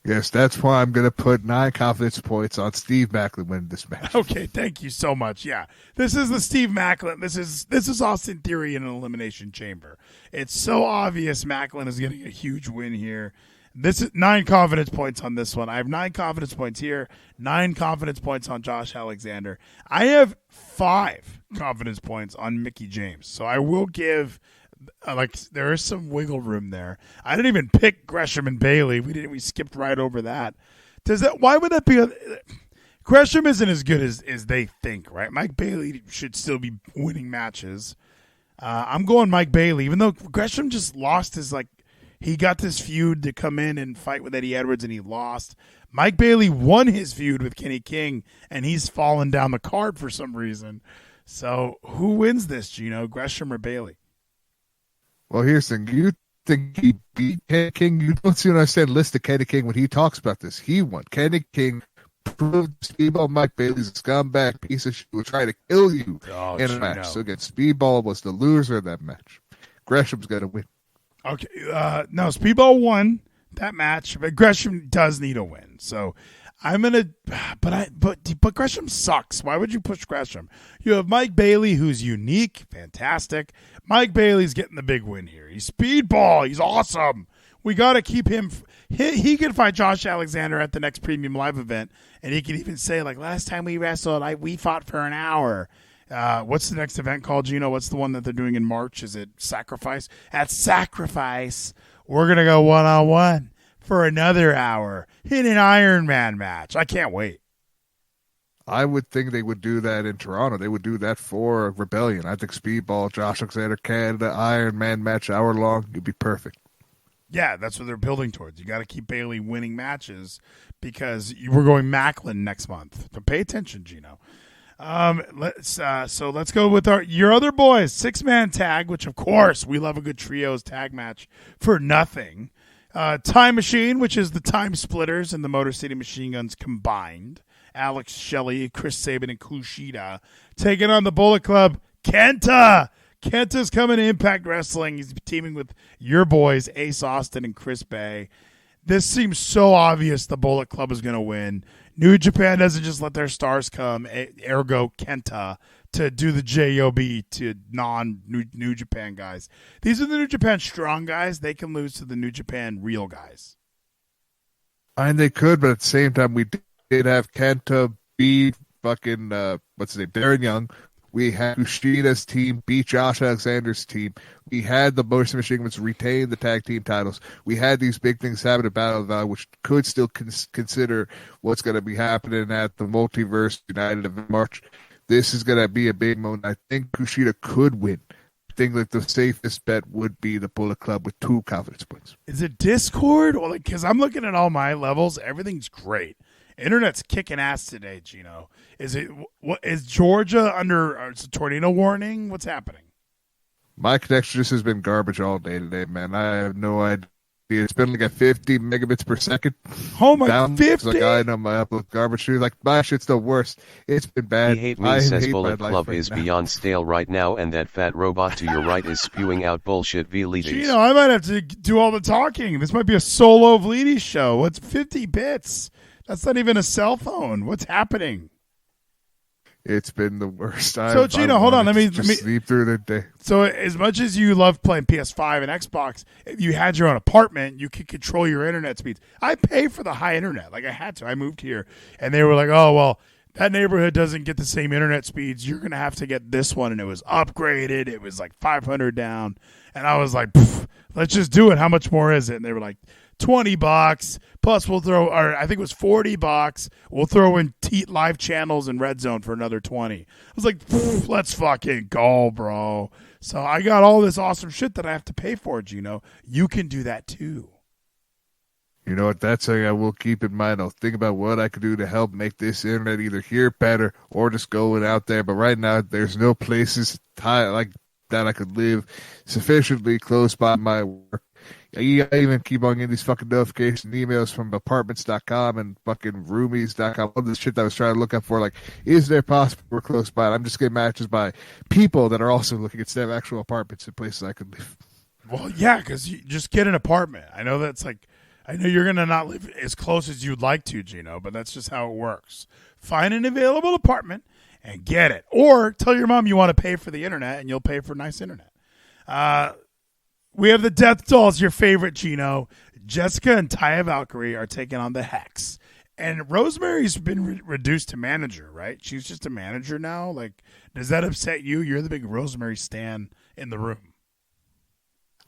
Yes, that's why I'm going to put 9 confidence points on Steve Macklin winning this match. Okay, thank you so much. Yeah, this is the Steve Macklin. This is Austin Theory in an Elimination Chamber. It's so obvious Macklin is getting a huge win here. This is 9 confidence points on this one. I have 9 confidence points here, 9 confidence points on Josh Alexander. I have 5 confidence points on Mickie James. So I will give, there is some wiggle room there. I didn't even pick Gresham and Bailey. We skipped right over that. Why would that be? Gresham isn't as good as they think, right? Mike Bailey should still be winning matches. I'm going Mike Bailey, even though Gresham just lost his he got this feud to come in and fight with Eddie Edwards, and he lost. Mike Bailey won his feud with Kenny King, and he's fallen down the card for some reason. So who wins this, Geno, Gresham or Bailey? Well, here's the thing. You think he beat Kenny King? You don't see what I said. List of Kenny King when he talks about this. He won. Kenny King proved Speedball Mike Bailey's a scumbag piece of shit who will try to kill you in a match. So again, Speedball was the loser of that match. Gresham's going to win. Okay, no, Speedball won that match, but Gresham does need a win. So I'm gonna, but Gresham sucks. Why would you push Gresham? You have Mike Bailey, who's unique, fantastic. Mike Bailey's getting the big win here. He's Speedball. He's awesome. We got to keep him. He can fight Josh Alexander at the next Premium Live event, and he can even say last time we wrestled, we fought for an hour. What's the next event called, Geno? What's the one that they're doing in March? Is it Sacrifice? At Sacrifice, we're going to go one-on-one for another hour in an Iron Man match. I can't wait. I would think they would do that in Toronto. They would do that for Rebellion. I think Speedball, Josh Alexander, Canada, Iron Man match, hour long. It'd be perfect. Yeah, that's what they're building towards. You got to keep Bailey winning matches because we're going Macklin next month. So pay attention, Geno. Let's go with your other boys, 6-man tag, which of course we love a good trios tag match for nothing. Time Machine, which is the Time Splitters and the Motor City Machine Guns combined. Alex Shelley, Chris Sabin, and Kushida taking on the Bullet Club. Kenta. Kenta's coming to Impact Wrestling. He's teaming with your boys, Ace Austin and Chris Bay. This seems so obvious the Bullet Club is going to win. New Japan doesn't just let their stars come, ergo Kenta, to do the JOB to non-New Japan guys. These are the New Japan strong guys. They can lose to the New Japan real guys. And they could, but at the same time, we did have Kenta beat fucking, Darren Young. We had Kushida's team beat Josh Alexander's team. We had the Motor City Machine Guns retain the tag team titles. We had these big things happen at Battle of the Valley, which could still consider what's going to be happening at the Multiverse United of March. this is gonna be a big moment. I think Kushida could win. I think like the safest bet would be the Bullet Club with 2 confidence points. Is it Discord? Well, because I'm looking at all my levels, everything's great. Internet's kicking ass today, Gino. Is it? What is Georgia under a tornado warning? What's happening? My connection just has been garbage all day today, man. I have no idea. It's been like at 50 megabits per second. Oh my, down. 50? Like I know my upload garbage too. Like my shit's the worst. It's been bad. He hate me says Bullet Club is beyond stale right now, and that fat robot to your right is spewing out bullshit Vleeties. Gino, I might have to do all the talking. This might be a solo Vleeties show. What's 50 bits? That's not even a cell phone. What's happening? It's been the worst. So, Gino, hold on. Let me sleep through the day. So, as much as you love playing PS5 and Xbox, if you had your own apartment, you could control your internet speeds. I pay for the high internet. Like, I had to. I moved here, and they were like, oh, well, that neighborhood doesn't get the same internet speeds. You're going to have to get this one, and it was upgraded. It was like 500 down, and I was like, let's just do it. How much more is it? And they were like, $20 plus we'll throw, or I think it was $40. We'll throw in live channels and Red Zone for another 20. I was like, let's fucking go, bro. So I got all this awesome shit that I have to pay for, Gino. You can do that too. You know what? That's something I will keep in mind. I'll think about what I could do to help make this internet either here better or just going out there. But right now, there's no places like that I could live sufficiently close by my work. I even keep on getting these fucking notification emails from apartments.com and fucking roomies.com. All this shit that I was trying to look up for, like, is there possible we're close by? And I'm just getting matches by people that are also looking instead of actual apartments in places I could live. Well, yeah, because you just get an apartment. I know that's like, I know you're going to not live as close as you'd like to, Gino, but that's just how it works. Find an available apartment and get it. Or tell your mom you want to pay for the internet and you'll pay for nice internet. We have the Death Dolls, your favorite, Gino. Jessica and Taya Valkyrie are taking on the Hex. And Rosemary's been reduced to manager, right? She's just a manager now. Like, does that upset you? You're the big Rosemary stan in the room.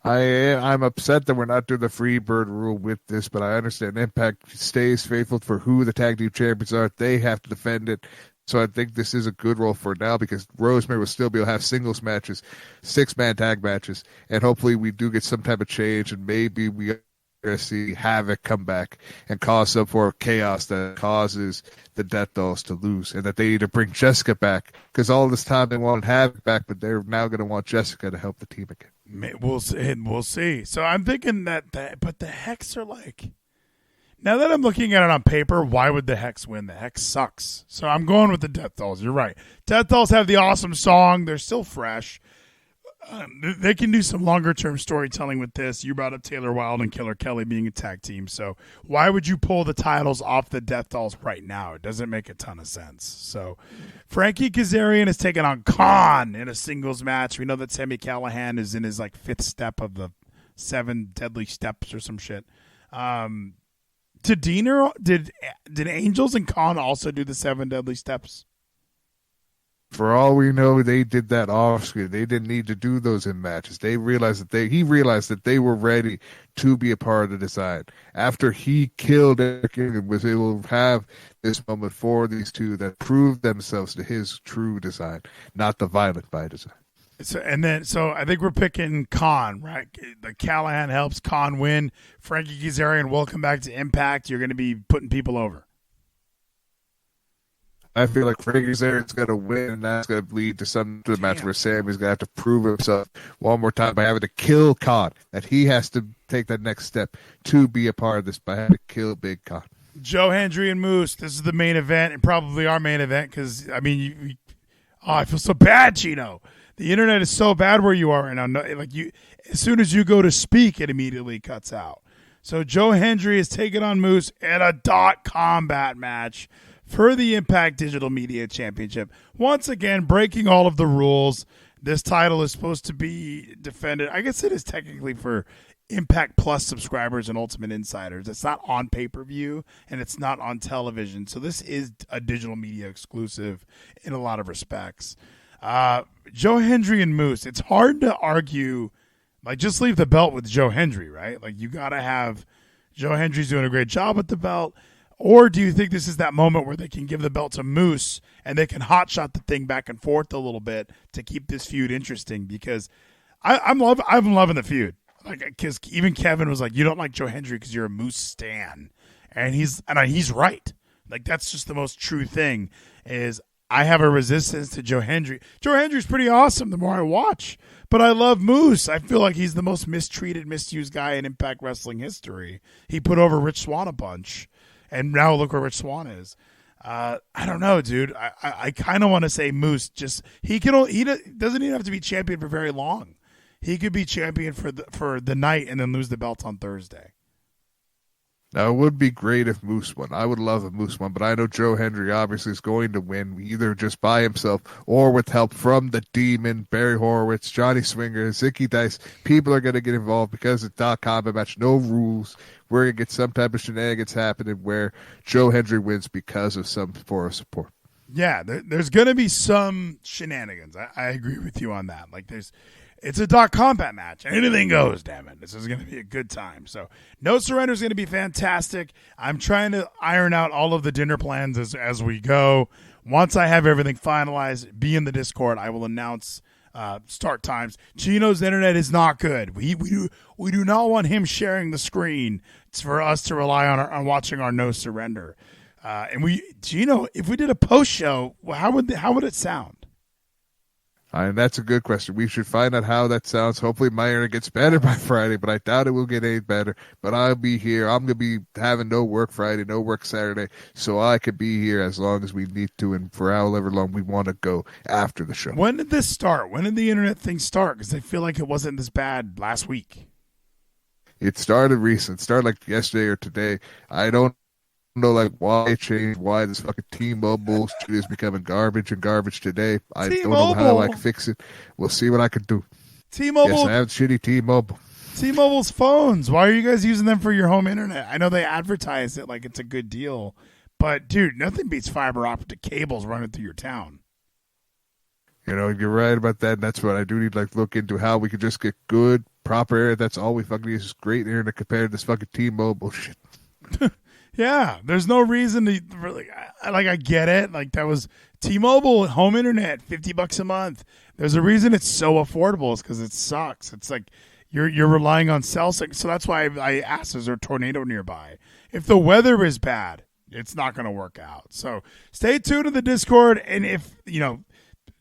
I'm upset that we're not doing the free bird rule with this, but I understand Impact stays faithful for who the tag team champions are. They have to defend it. So I think this is a good role for now because Rosemary will still be able to have singles matches, 6-man tag matches, and hopefully we do get some type of change and maybe we are going to see Havoc come back and cause some form of chaos that causes the Death Dolls to lose and that they need to bring Jessica back because all this time they wanted Havoc back, but they're now going to want Jessica to help the team again. We'll see. So I'm thinking but the Hex are like... Now that I'm looking at it on paper, why would the Hex win? The Hex sucks. So I'm going with the Death Dolls. You're right. Death Dolls have the awesome song. They're still fresh. They can do some longer-term storytelling with this. You brought up Taylor Wilde and Killer Kelly being a tag team. So why would you pull the titles off the Death Dolls right now? It doesn't make a ton of sense. So Frankie Kazarian is taking on Khan in a singles match. We know that Sami Callihan is in his like 5th step of the 7 deadly steps or some shit. Did Angels and Khan also do the 7 deadly steps? For all we know, they did that off screen. They didn't need to do those in matches. He realized that they were ready to be a part of the design. After he killed Eric and was able to have this moment for these two that proved themselves to his true design, not the violent by design. So I think we're picking Khan, right? The Callahan helps Khan win. Frankie Kazarian, welcome back to Impact. You're going to be putting people over. I feel like Frankie Kazarian's going to win, and that's going to lead to some to the match where Sammy's going to have to prove himself one more time by having to kill Khan. That he has to take that next step to be a part of this by having to kill Big Khan. Joe Hendry and Moose, this is the main event and probably our main event because, I mean, I feel so bad, Gino. The internet is so bad where you are right now. Like as soon as you go to speak, it immediately cuts out. So Joe Hendry is taking on Moose in a combat match for the Impact Digital Media Championship. Once again, breaking all of the rules. This title is supposed to be defended. I guess it is technically for Impact Plus subscribers and Ultimate Insiders. It's not on pay-per-view, and it's not on television. So this is a digital media exclusive in a lot of respects. Joe Hendry and Moose, it's hard to argue, like, just leave the belt with Joe Hendry, right? Like, you got to have Joe Hendry's doing a great job with the belt. Or do you think this is that moment where they can give the belt to Moose and they can hotshot the thing back and forth a little bit to keep this feud interesting? Because I'm loving the feud. Like, because even Kevin was like, "You don't like Joe Hendry because you're a Moose stan," and he's right. Like, that's just the most true thing. Is I have a resistance to Joe Hendry. Joe Hendry's pretty awesome the more I watch, but I love Moose. I feel like he's the most mistreated, misused guy in Impact Wrestling history. He put over Rich Swann a bunch, and now look where Rich Swann is. I don't know, dude. I kind of want to say Moose. Just he doesn't even have to be champion for very long. He could be champion for the night and then lose the belt on Thursday. Now, it would be great if Moose won. I would love if Moose won, but I know Joe Hendry obviously is going to win either just by himself or with help from the Demon, Barry Horowitz, Johnny Swinger, Zicky Dice. People are going to get involved because it's a combat match, no rules. We're going to get some type of shenanigans happening where Joe Hendry wins because of some form of support. Yeah, there's going to be some shenanigans. I agree with you on that. Like, it's a combat match. Anything goes, damn it. This is going to be a good time. So, No Surrender is going to be fantastic. I'm trying to iron out all of the dinner plans as we go. Once I have everything finalized, be in the Discord. I will announce start times. Geno's internet is not good. We do not want him sharing the screen. It's for us to rely on watching our No Surrender. Geno, if we did a post show, how would it sound? And that's a good question. We should find out how that sounds. Hopefully my internet gets better by Friday, but I doubt it will get any better. But I'll be here. I'm going to be having no work Friday, no work Saturday, so I could be here as long as we need to and for however long we want to go after the show. When did this start? When did the internet thing start? Because I feel like it wasn't this bad last week. It started recent. It started like yesterday or today. I don't know like why it changed, why this fucking T-Mobile shit is becoming garbage and garbage today. I don't know how I can fix it. We'll see what I can do. T-Mobile. Yes, I have shitty T-Mobile. T-Mobile's phones. Why are you guys using them for your home internet? I know they advertise it like it's a good deal, but dude, nothing beats fiber optic cables running through your town. You know, you're right about that. And that's what I do need to look into, how we could just get good, proper internet. That's all we fucking need is great internet compared to this fucking T-Mobile shit. Yeah, there's no reason to really. I get it. Like, that was T-Mobile home internet, $50 a month. There's a reason it's so affordable. It's because it sucks. It's like you're relying on cell signal. So that's why I asked, is there a tornado nearby? If the weather is bad, it's not going to work out. So stay tuned to the Discord, and if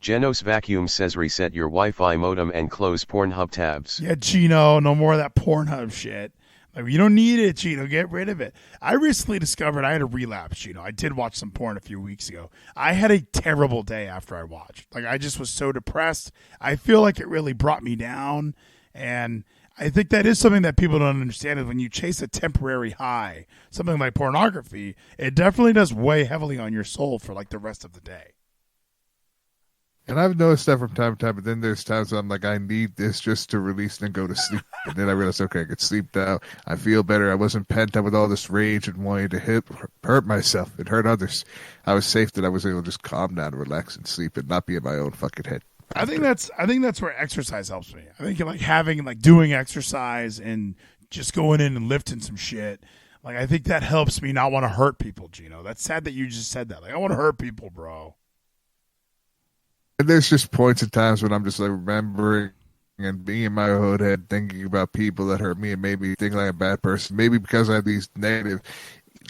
Genos Vacuum says reset your Wi-Fi modem and close Pornhub tabs. Yeah, Geno, no more of that Pornhub shit. Like, you don't need it, Geno. Get rid of it. I recently discovered I had a relapse, Geno. I did watch some porn a few weeks ago. I had a terrible day after I watched. Like, I just was so depressed. I feel like it really brought me down. And I think that is something that people don't understand, is when you chase a temporary high, something like pornography, it definitely does weigh heavily on your soul for, like, the rest of the day. And I've noticed that from time to time, but then there's times I'm like, I need this just to release and go to sleep. And then I realized, okay, I could sleep now. I feel better. I wasn't pent up with all this rage and wanting to hurt myself and hurt others. I was safe that I was able to just calm down and relax and sleep and not be in my own fucking head. I think that's where exercise helps me. I think doing exercise and just going in and lifting some shit. Like, I think that helps me not want to hurt people, Geno. That's sad that you just said that. Like, I want to hurt people, bro. And there's just points and times when I'm just like remembering and being in my own head, thinking about people that hurt me and made me think like a bad person. Maybe because I have these negative,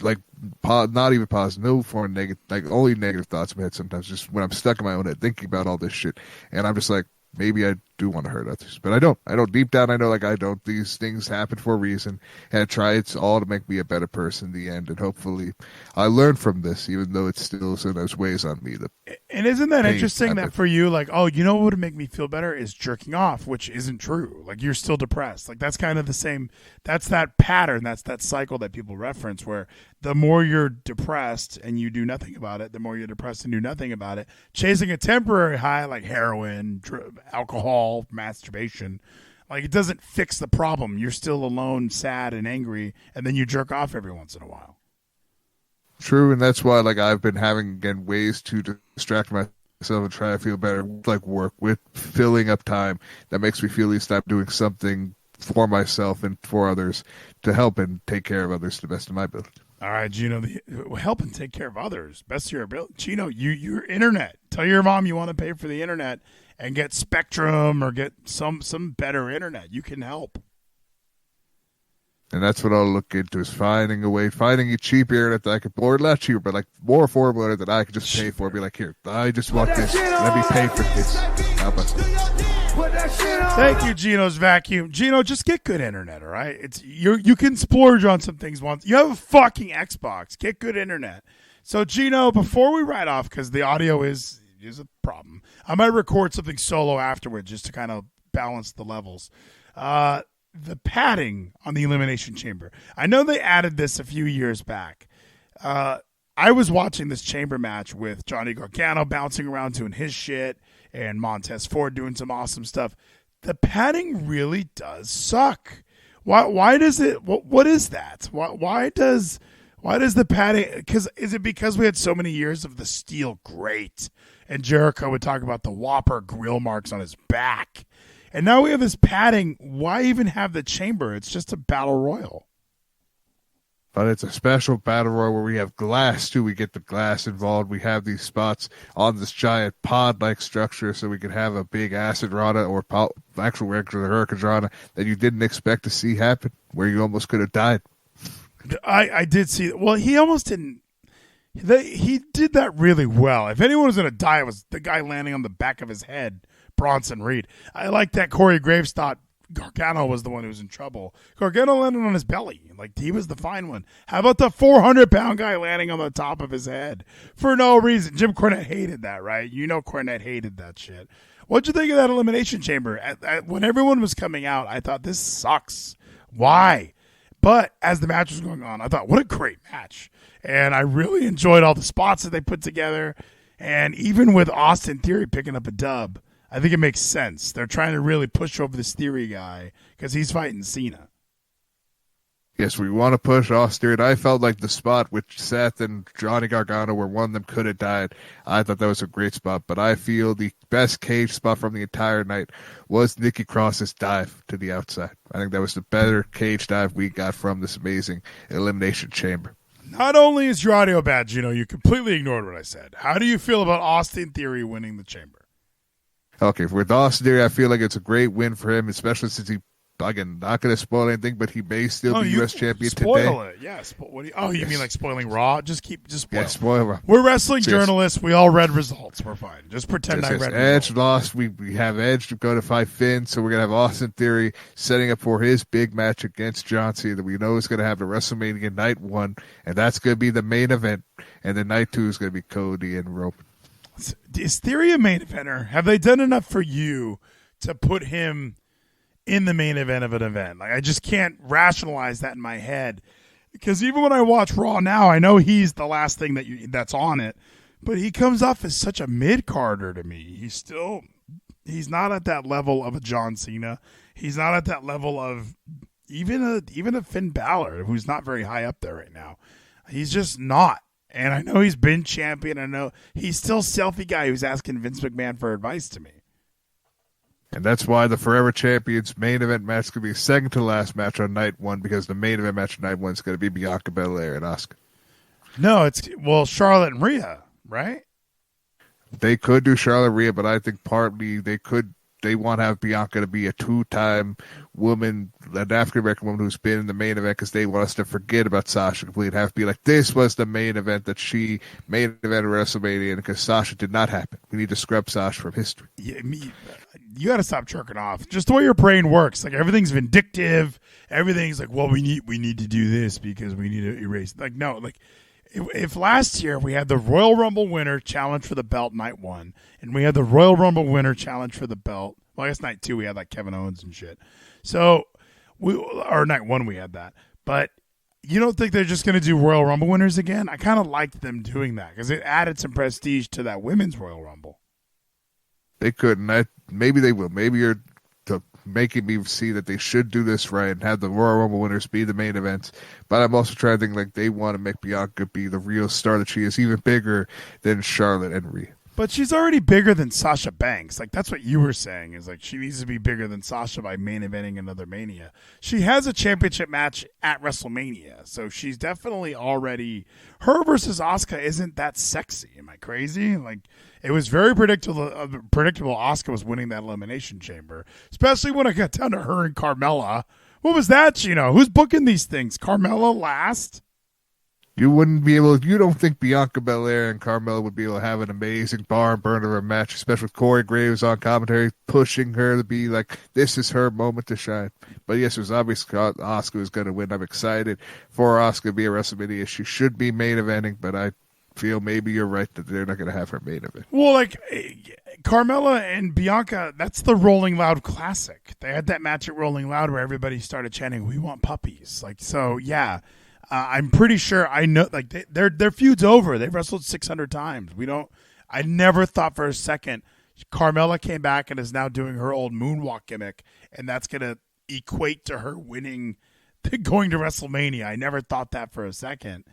like, not even positive, no form of negative, like only negative thoughts in my head sometimes, just when I'm stuck in my own head thinking about all this shit. And I'm just like, maybe I do want to hurt others, but I don't. Deep down, I know, like, I don't. These things happen for a reason, and I try it's all to make me a better person in the end, and hopefully I learn from this, even though it still sometimes weighs on me. And isn't that interesting that for you, like, oh, you know what would make me feel better is jerking off, which isn't true. Like, you're still depressed. Like, that's kind of the same. That's that pattern. That's that cycle that people reference, where the more you're depressed and you do nothing about it, the more you're depressed and do nothing about it. Chasing a temporary high like heroin, alcohol, masturbation, like, it doesn't fix the problem. You're still alone, sad, and angry, and then you jerk off every once in a while. True, and that's why, like, I've been having, again, ways to distract myself and try to feel better, like work with filling up time that makes me feel at least I'm doing something for myself and for others to help and take care of others to the best of my ability. All right, Geno, help and take care of others. Best of your ability. Geno, your internet. Tell your mom you want to pay for the internet and get Spectrum or get some better internet. You can help. And that's what I'll look into, is finding a cheap internet that I could, or not cheaper, but like more affordable internet that I could just pay for. Be like, here, I just want this. Let me pay for this. How about that? Thank you, Geno's Vacuum. Geno, just get good internet, all right? You can splurge on some things once. You have a fucking Xbox. Get good internet. So, Geno, before we ride off, because the audio is a problem, I might record something solo afterward just to kind of balance the levels. The padding on the Elimination Chamber. I know they added this a few years back. I was watching this chamber match with Johnny Gargano bouncing around doing his shit and Montez Ford doing some awesome stuff. The padding really does suck. Why does it? What is that? Why does the padding? Is it because we had so many years of the steel grate and Jericho would talk about the Whopper grill marks on his back? And now we have this padding. Why even have the chamber? It's just a battle royal. But it's a special battle royal where we have glass, too. We get the glass involved. We have these spots on this giant pod-like structure so we can have a big acid rana or actual regular hurricane rana that you didn't expect to see happen, where you almost could have died. I did see. Well, he almost didn't. He did that really well. If anyone was going to die, it was the guy landing on the back of his head, Bronson Reed. I like that Corey Graves thought Gargano was the one who was in trouble. Gargano landed on his belly. Like, he was the fine one. How about the 400-pound guy landing on the top of his head for no reason? Jim Cornette hated that, right? You know Cornette hated that shit. What'd you think of that Elimination Chamber? When everyone was coming out, I thought, this sucks. Why? But as the match was going on, I thought, what a great match. And I really enjoyed all the spots that they put together. And even with Austin Theory picking up a dub, I think it makes sense. They're trying to really push over this Theory guy because he's fighting Cena. Yes, we want to push Austin. And I felt like the spot with Seth and Johnny Gargano where one of them could have died. I thought that was a great spot. But I feel the best cage spot from the entire night was Nikki Cross's dive to the outside. I think that was the better cage dive we got from this amazing Elimination Chamber. Not only is your audio bad, Geno, you completely ignored what I said. How do you feel about Austin Theory winning the Chamber? Okay, with Austin Theory, I feel like it's a great win for him, especially since he, again, not going to spoil anything, but he may still be U.S. champion spoil today. Spoil it, yeah. You mean like spoiling Raw? Just spoil. Yeah, spoil Raw. We're wrestling journalists. We all read results. We're fine. Just pretend I read Edge results. lost. We have Edge to go to fight Finn, so we're going to have Austin Theory setting up for his big match against John Cena that we know is going to have the WrestleMania Night 1, and that's going to be the main event, and then Night 2 is going to be Cody and Roman. Is Theory a main eventer? Have they done enough for you to put him in the main event of an event? Like, I just can't rationalize that in my head, because even when I watch Raw now, I know he's the last thing that's on it, but he comes off as such a mid-carder to me. He's not at that level of a John Cena. He's not at that level of even a Finn Balor, who's not very high up there right now. He's just not. And I know he's been champion. I know he's still selfie guy who's asking Vince McMahon for advice to me. And that's why the Forever Champions main event match is going to be second to last match on Night 1, because the main event match on Night 1 is going to be Bianca Belair and Asuka. No, Charlotte and Rhea, right? They could do Charlotte and Rhea, but I think partly they want to have Bianca to be a two-time woman, an African-American woman who's been in the main event, because they want us to forget about Sasha completely. Have to be like, this was the main event that she main event of WrestleMania, because Sasha did not happen. We need to scrub Sasha from history. Yeah, you got to stop jerking off. Just the way your brain works. Like, everything's vindictive. Everything's like, well, we need to do this because we need to erase. Like, no, like, if last year we had the Royal Rumble winner challenge for the belt Night 1, and we had the Royal Rumble winner challenge for the belt, well, I guess Night 2 we had like Kevin Owens and shit. So, Night 1 we had that. But you don't think they're just going to do Royal Rumble winners again? I kind of liked them doing that because it added some prestige to that women's Royal Rumble. They couldn't. Maybe they will. Maybe you're making me see that they should do this right and have the Royal Rumble winners be the main events. But I'm also trying to think like they want to make Bianca be the real star that she is, even bigger than Charlotte and Rhea. But she's already bigger than Sasha Banks. Like, that's what you were saying, is like she needs to be bigger than Sasha by main eventing another Mania. She has a championship match at WrestleMania, so she's definitely already. Her versus Asuka isn't that sexy. Am I crazy? Like, it was very predictable. Asuka was winning that Elimination Chamber, especially when I got down to her and Carmella. What was that, Gino? Who's booking these things? Carmella last? You wouldn't be able. You don't think Bianca Belair and Carmella would be able to have an amazing barn burner match, especially with Corey Graves on commentary, pushing her to be like, this is her moment to shine. But yes, it was obvious Asuka was going to win. I'm excited for Asuka to be a WrestleMania. She should be main eventing, but I feel maybe you're right that they're not going to have her main event. Well, like Carmella and Bianca, that's the Rolling Loud Classic. They had that match at Rolling Loud where everybody started chanting, "We want puppies!" Like, so, yeah. I'm pretty sure I know, like, their feud's over. They've wrestled 600 times. I never thought for a second Carmella came back and is now doing her old moonwalk gimmick, and that's going to equate to her winning, going to WrestleMania. I never thought that for a second.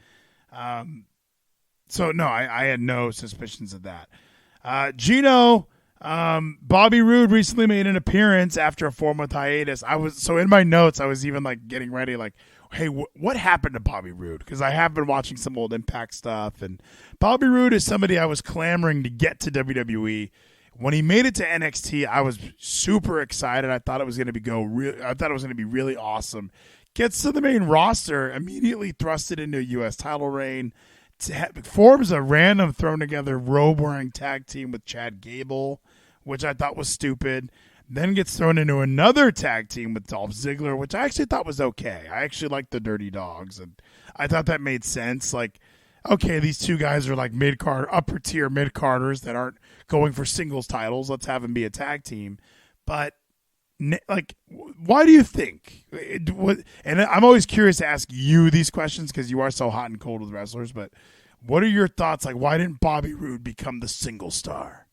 So, no, I had no suspicions of that. Gino, Bobby Roode recently made an appearance after a 4-month hiatus. So in my notes, I was even like getting ready, like, hey, what happened to Bobby Roode? Because I have been watching some old Impact stuff, and Bobby Roode is somebody I was clamoring to get to WWE. When he made it to NXT, I was super excited. I thought it was going to be really awesome. Gets to the main roster, immediately thrusted into a U.S. title reign. Forms a random thrown together robe-wearing tag team with Chad Gable, which I thought was stupid. Then gets thrown into another tag team with Dolph Ziggler, which I actually thought was okay. I actually liked the Dirty Dogs, and I thought that made sense. Like, okay, these two guys are like mid-card, upper-tier mid-carders that aren't going for singles titles. Let's have them be a tag team. But, like, why do you think? And I'm always curious to ask you these questions because you are so hot and cold with wrestlers, but what are your thoughts? Like, why didn't Bobby Roode become the single star?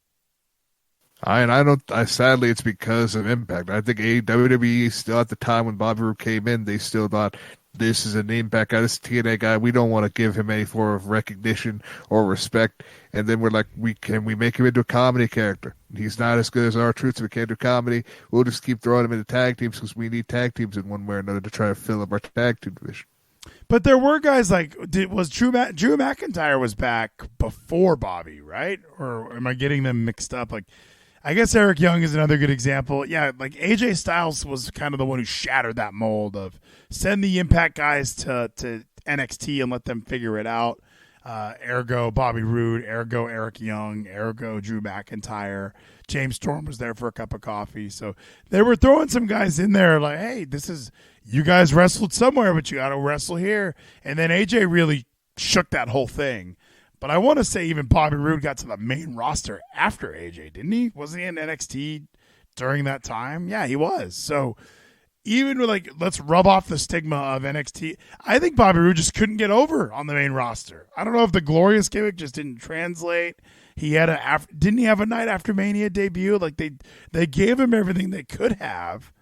Sadly, it's because of Impact. I think WWE still at the time when Bobby Roode came in, they still thought this is an Impact guy, this is a TNA guy. We don't want to give him any form of recognition or respect. And then we're like, we make him into a comedy character? He's not as good as R-Truth, so we can't do comedy. We'll just keep throwing him into tag teams because we need tag teams in one way or another to try to fill up our tag team division. But there were guys like, Drew McIntyre was back before Bobby, right? Or am I getting them mixed up? Like, I guess Eric Young is another good example. Yeah, like AJ Styles was kind of the one who shattered that mold of send the Impact guys to NXT and let them figure it out. Ergo Bobby Roode, ergo Eric Young, ergo Drew McIntyre. James Storm was there for a cup of coffee. So they were throwing some guys in there like, hey, you guys wrestled somewhere, but you got to wrestle here. And then AJ really shook that whole thing. But I want to say even Bobby Roode got to the main roster after AJ, didn't he? Wasn't he in NXT during that time? Yeah, he was. So even with like, let's rub off the stigma of NXT, I think Bobby Roode just couldn't get over on the main roster. I don't know if the Glorious gimmick just didn't translate. Didn't he have a Night After Mania debut? Like they gave him everything they could have.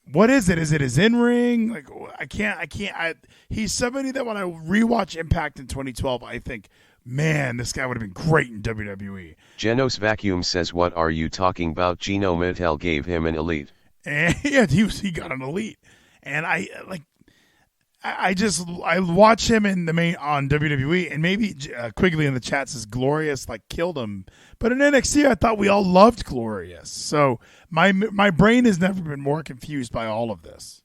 What is it? Is it his in-ring? Like I can't. He's somebody that when I rewatch Impact in 2012, I think, man, this guy would have been great in WWE. Genos Vacuum says, what are you talking about? Gino Mattel gave him an elite. And yeah, he got an elite. And I watch him in the main on WWE, and maybe Quigley in the chat says Glorious like killed him. But in NXT, I thought we all loved Glorious. So my brain has never been more confused by all of this.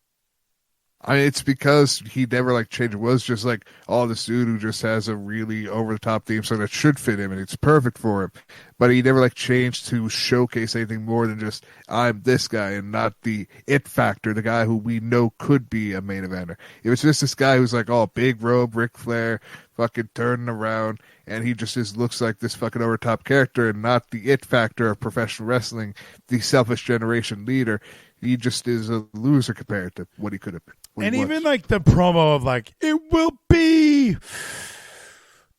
It's because he never like changed. It was just like, oh, this dude who just has a really over the top theme song that should fit him and it's perfect for him. But he never like changed to showcase anything more than just I'm this guy and not the it factor, the guy who we know could be a main eventer. It was just this guy who's like, oh, big robe, Ric Flair, fucking turning around, and he just looks like this fucking over top character and not the it factor of professional wrestling, the selfish generation leader. He just is a loser compared to what he could have been. And even like the promo of like, it will be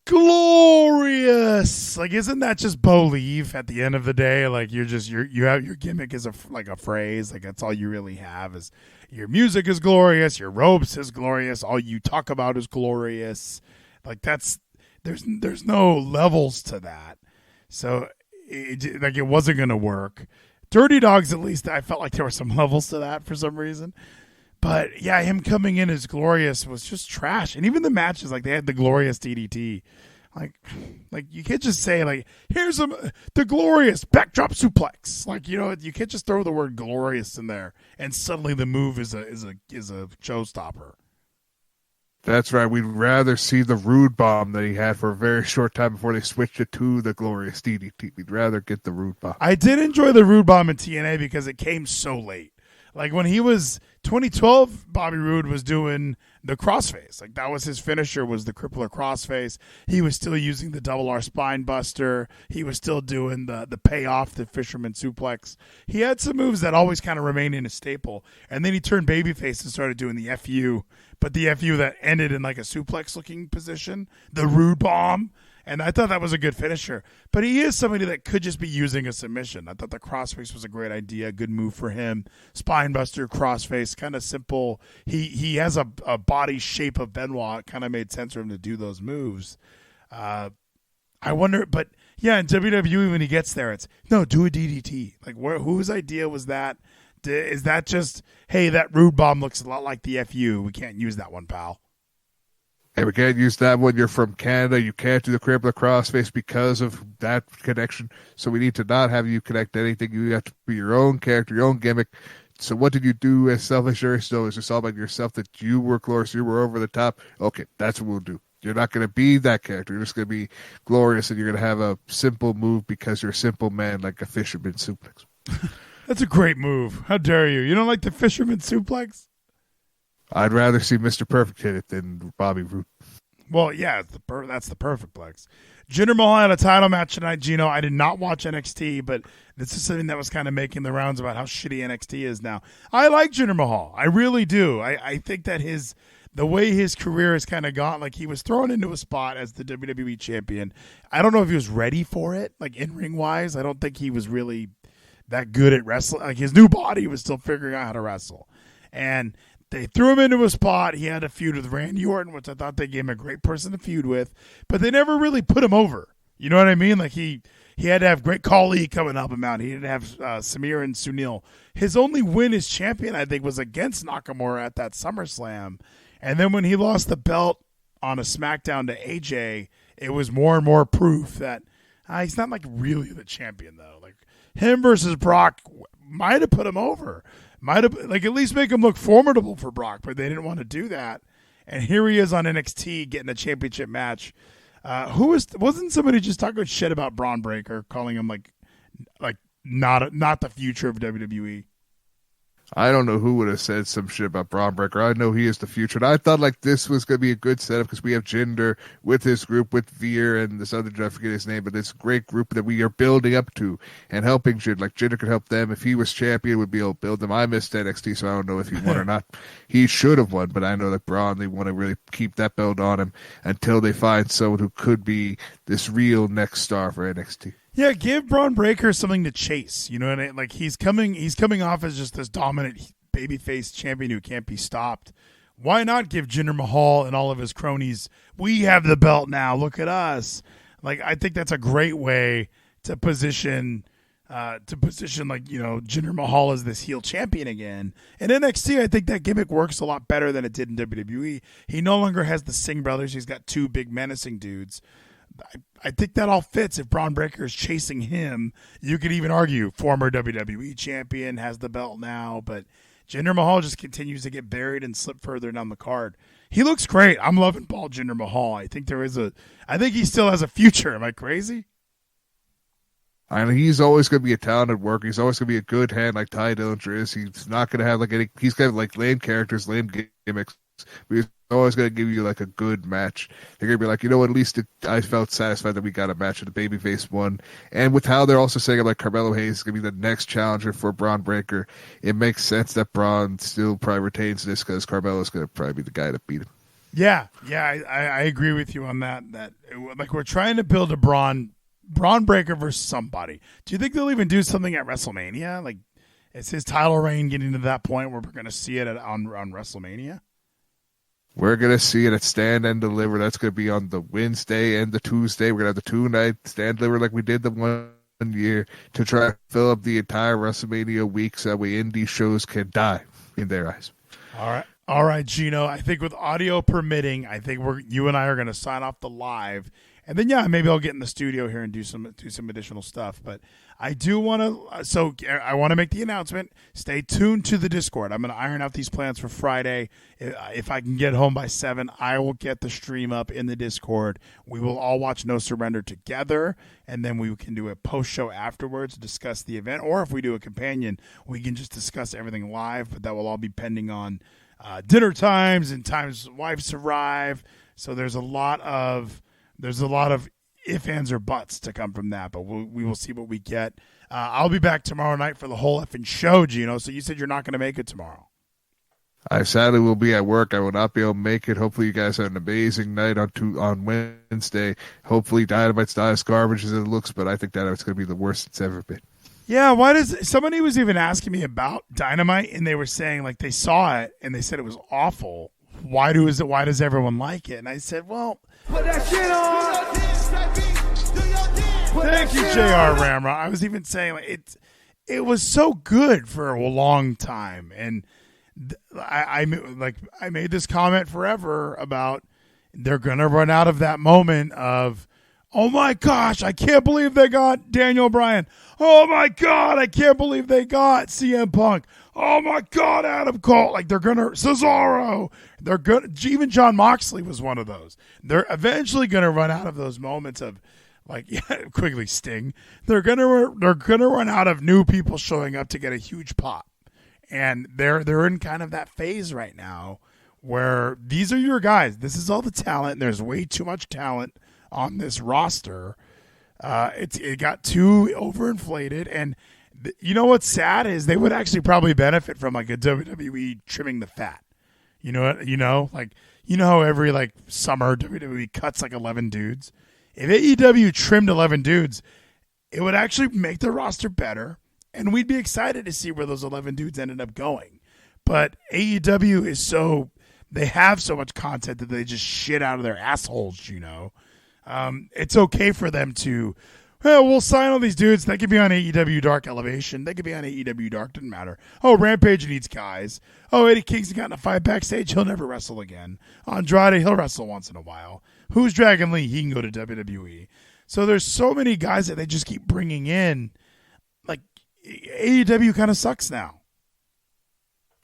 glorious. Like, isn't that just believe at the end of the day? Like you have your gimmick is a phrase. Like that's all you really have is your music is glorious. Your robes is glorious. All you talk about is glorious. Like there's no levels to that. So it wasn't going to work. Dirty Dogs, at least I felt like there were some levels to that for some reason. But yeah, him coming in as Glorious was just trash. And even the matches, like they had the Glorious DDT. Like you can't just say like, here's the Glorious backdrop suplex. Like, you know, you can't just throw the word Glorious in there and suddenly the move is a showstopper. That's right. We'd rather see the Roode bomb that he had for a very short time before they switched it to the Glorious DDT. We'd rather get the Roode bomb. I did enjoy the Roode bomb in TNA because it came so late. Like when he was 2012, Bobby Roode was doing the crossface. Like that was his finisher, was the crippler crossface. He was still using the double R spine buster. He was still doing the payoff, the fisherman suplex. He had some moves that always kind of remained in a staple. And then he turned babyface and started doing the FU, but the FU that ended in like a suplex looking position, the Roode bomb. And I thought that was a good finisher. But he is somebody that could just be using a submission. I thought the crossface was a great idea, good move for him. Spinebuster, crossface, kind of simple. He has a body shape of Benoit. It kind of made sense for him to do those moves. I wonder, but yeah, in WWE when he gets there, it's, no, do a DDT. Like whose idea was that? Is that just, hey, that Roode bomb looks a lot like the FU. We can't use that one, pal. Hey, we can't use that when you're from Canada. You can't do the crippler crossface because of that connection. So we need to not have you connect anything. You have to be your own character, your own gimmick. So what did you do as self-assured? So is it all about yourself that you were Glorious, you were over the top? Okay, that's what we'll do. You're not going to be that character. You're just going to be Glorious, and you're going to have a simple move because you're a simple man like a fisherman suplex. That's a great move. How dare you? You don't like the fisherman suplex? I'd rather see Mr. Perfect hit it than Bobby Roode. Well, yeah, that's the perfect plex. Jinder Mahal had a title match tonight, Gino. I did not watch NXT, but this is something that was kind of making the rounds about how shitty NXT is now. I like Jinder Mahal. I really do. I think that the way his career has kind of gone, like he was thrown into a spot as the WWE champion. I don't know if he was ready for it, like in-ring wise. I don't think he was really that good at wrestling. Like his new body was still figuring out how to wrestle. And they threw him into a spot. He had a feud with Randy Orton, which I thought they gave him a great person to feud with, but they never really put him over. You know what I mean? Like he had to have Great Khali coming to help him out. He didn't have Samir and Sunil. His only win as champion, I think, was against Nakamura at that SummerSlam. And then when he lost the belt on a SmackDown to AJ, it was more and more proof that he's not like really the champion though. Like him versus Brock might have put him over. Might have, like, at least make him look formidable for Brock, but they didn't want to do that. And here he is on NXT getting a championship match. Wasn't somebody just talking shit about Braun Breaker, calling him like not the future of WWE? I don't know who would have said some shit about Braun Breaker. I know he is the future. And I thought like this was going to be a good setup because we have Jinder with his group with Veer and this other, I forget his name, but this great group that we are building up to and helping Jinder. Like Jinder could help them. If he was champion, we'd be able to build them. I missed NXT, so I don't know if he won or not. He should have won, but I know that Braun, they want to really keep that belt on him until they find someone who could be this real next star for NXT. Yeah, give Braun Breaker something to chase. You know what I mean? Like he's coming off as just this dominant babyface champion who can't be stopped. Why not give Jinder Mahal and all of his cronies, we have the belt now, look at us. Like I think that's a great way to position like, you know, Jinder Mahal as this heel champion again. In NXT, I think that gimmick works a lot better than it did in WWE. He no longer has the Singh brothers. He's got two big menacing dudes. I think that all fits. If Braun Breaker is chasing him, you could even argue former WWE champion has the belt now, but Jinder Mahal just continues to get buried and slip further down the card. He looks great. I'm loving Paul Jinder Mahal. I think he still has a future. Am I crazy? I mean, he's always going to be a talented worker. He's always going to be a good hand like Ty Dillinger is. He's not going to have he's got like lame characters, lame gimmicks. But he's always going to give you like a good match. They're going to be like, you know what, at least I felt satisfied that we got a match of the babyface one. And with how they're also saying like Carmelo Hayes is going to be the next challenger for Braun Breaker, it makes sense that Braun still probably retains this because Carmelo's going to probably be the guy to beat him. Yeah, I agree with you on that. That like we're trying to build a Braun Breaker versus somebody. Do you think they'll even do something at WrestleMania? Like, is his title reign getting to that point where we're going to see it on WrestleMania? We're going to see it at Stand and Deliver. That's going to be on the Wednesday and the Tuesday. We're going to have the 2-night Stand and Deliver like we did the one year to try to fill up the entire WrestleMania week so that way indie shows can die in their eyes. All right, Geno. I think with audio permitting, I think you and I are going to sign off the live, and then maybe I'll get in the studio here and do some additional stuff. But I do want to. So I want to make the announcement. Stay tuned to the Discord. I'm going to iron out these plans for Friday. If I can get home by 7, I will get the stream up in the Discord. We will all watch No Surrender together, and then we can do a post show afterwards to discuss the event. Or if we do a companion, we can just discuss everything live. But that will all be pending on dinner times and times wives arrive. So there's a lot of if, ands, or buts to come from that, but we will see what we get. I'll be back tomorrow night for the whole effing show, Geno. So you said you're not going to make it tomorrow. I sadly will be at work. I will not be able to make it. Hopefully you guys have an amazing night on Wednesday. Hopefully Dynamite's not as garbage as it looks, but I think Dynamite's going to be the worst it's ever been. Yeah, somebody was even asking me about Dynamite, and they were saying like they saw it and they said it was awful. Why does everyone like it? And I said, well, put that shit on. Thank you, JR Ramrod. I was even saying like it was so good for a long time, and I made this comment forever about they're gonna run out of that moment of, oh my gosh, I can't believe they got Daniel Bryan. Oh my God, I can't believe they got CM Punk. Oh my God, Adam Cole. Like they're gonna Cesaro. They're gonna, even John Moxley was one of those. They're eventually gonna run out of those moments of quickly Sting. They're gonna run out of new people showing up to get a huge pop. And they're in kind of that phase right now where these are your guys. This is all the talent. There's way too much talent on this roster. It got too overinflated, and you know what's sad is they would actually probably benefit from like a WWE trimming the fat. You know how every summer WWE cuts like 11 dudes. If AEW trimmed 11 dudes, it would actually make the roster better, and we'd be excited to see where those 11 dudes ended up going. But AEW they have so much content that they just shit out of their assholes, It's okay for them to, we'll sign all these dudes. They could be on AEW Dark Elevation. They could be on AEW Dark. Doesn't matter. Oh, Rampage needs guys. Oh, Eddie Kingston got in a fight backstage. He'll never wrestle again. Andrade, he'll wrestle once in a while. Who's Dragon Lee? He can go to WWE. So there's so many guys that they just keep bringing in. Like, AEW kind of sucks now.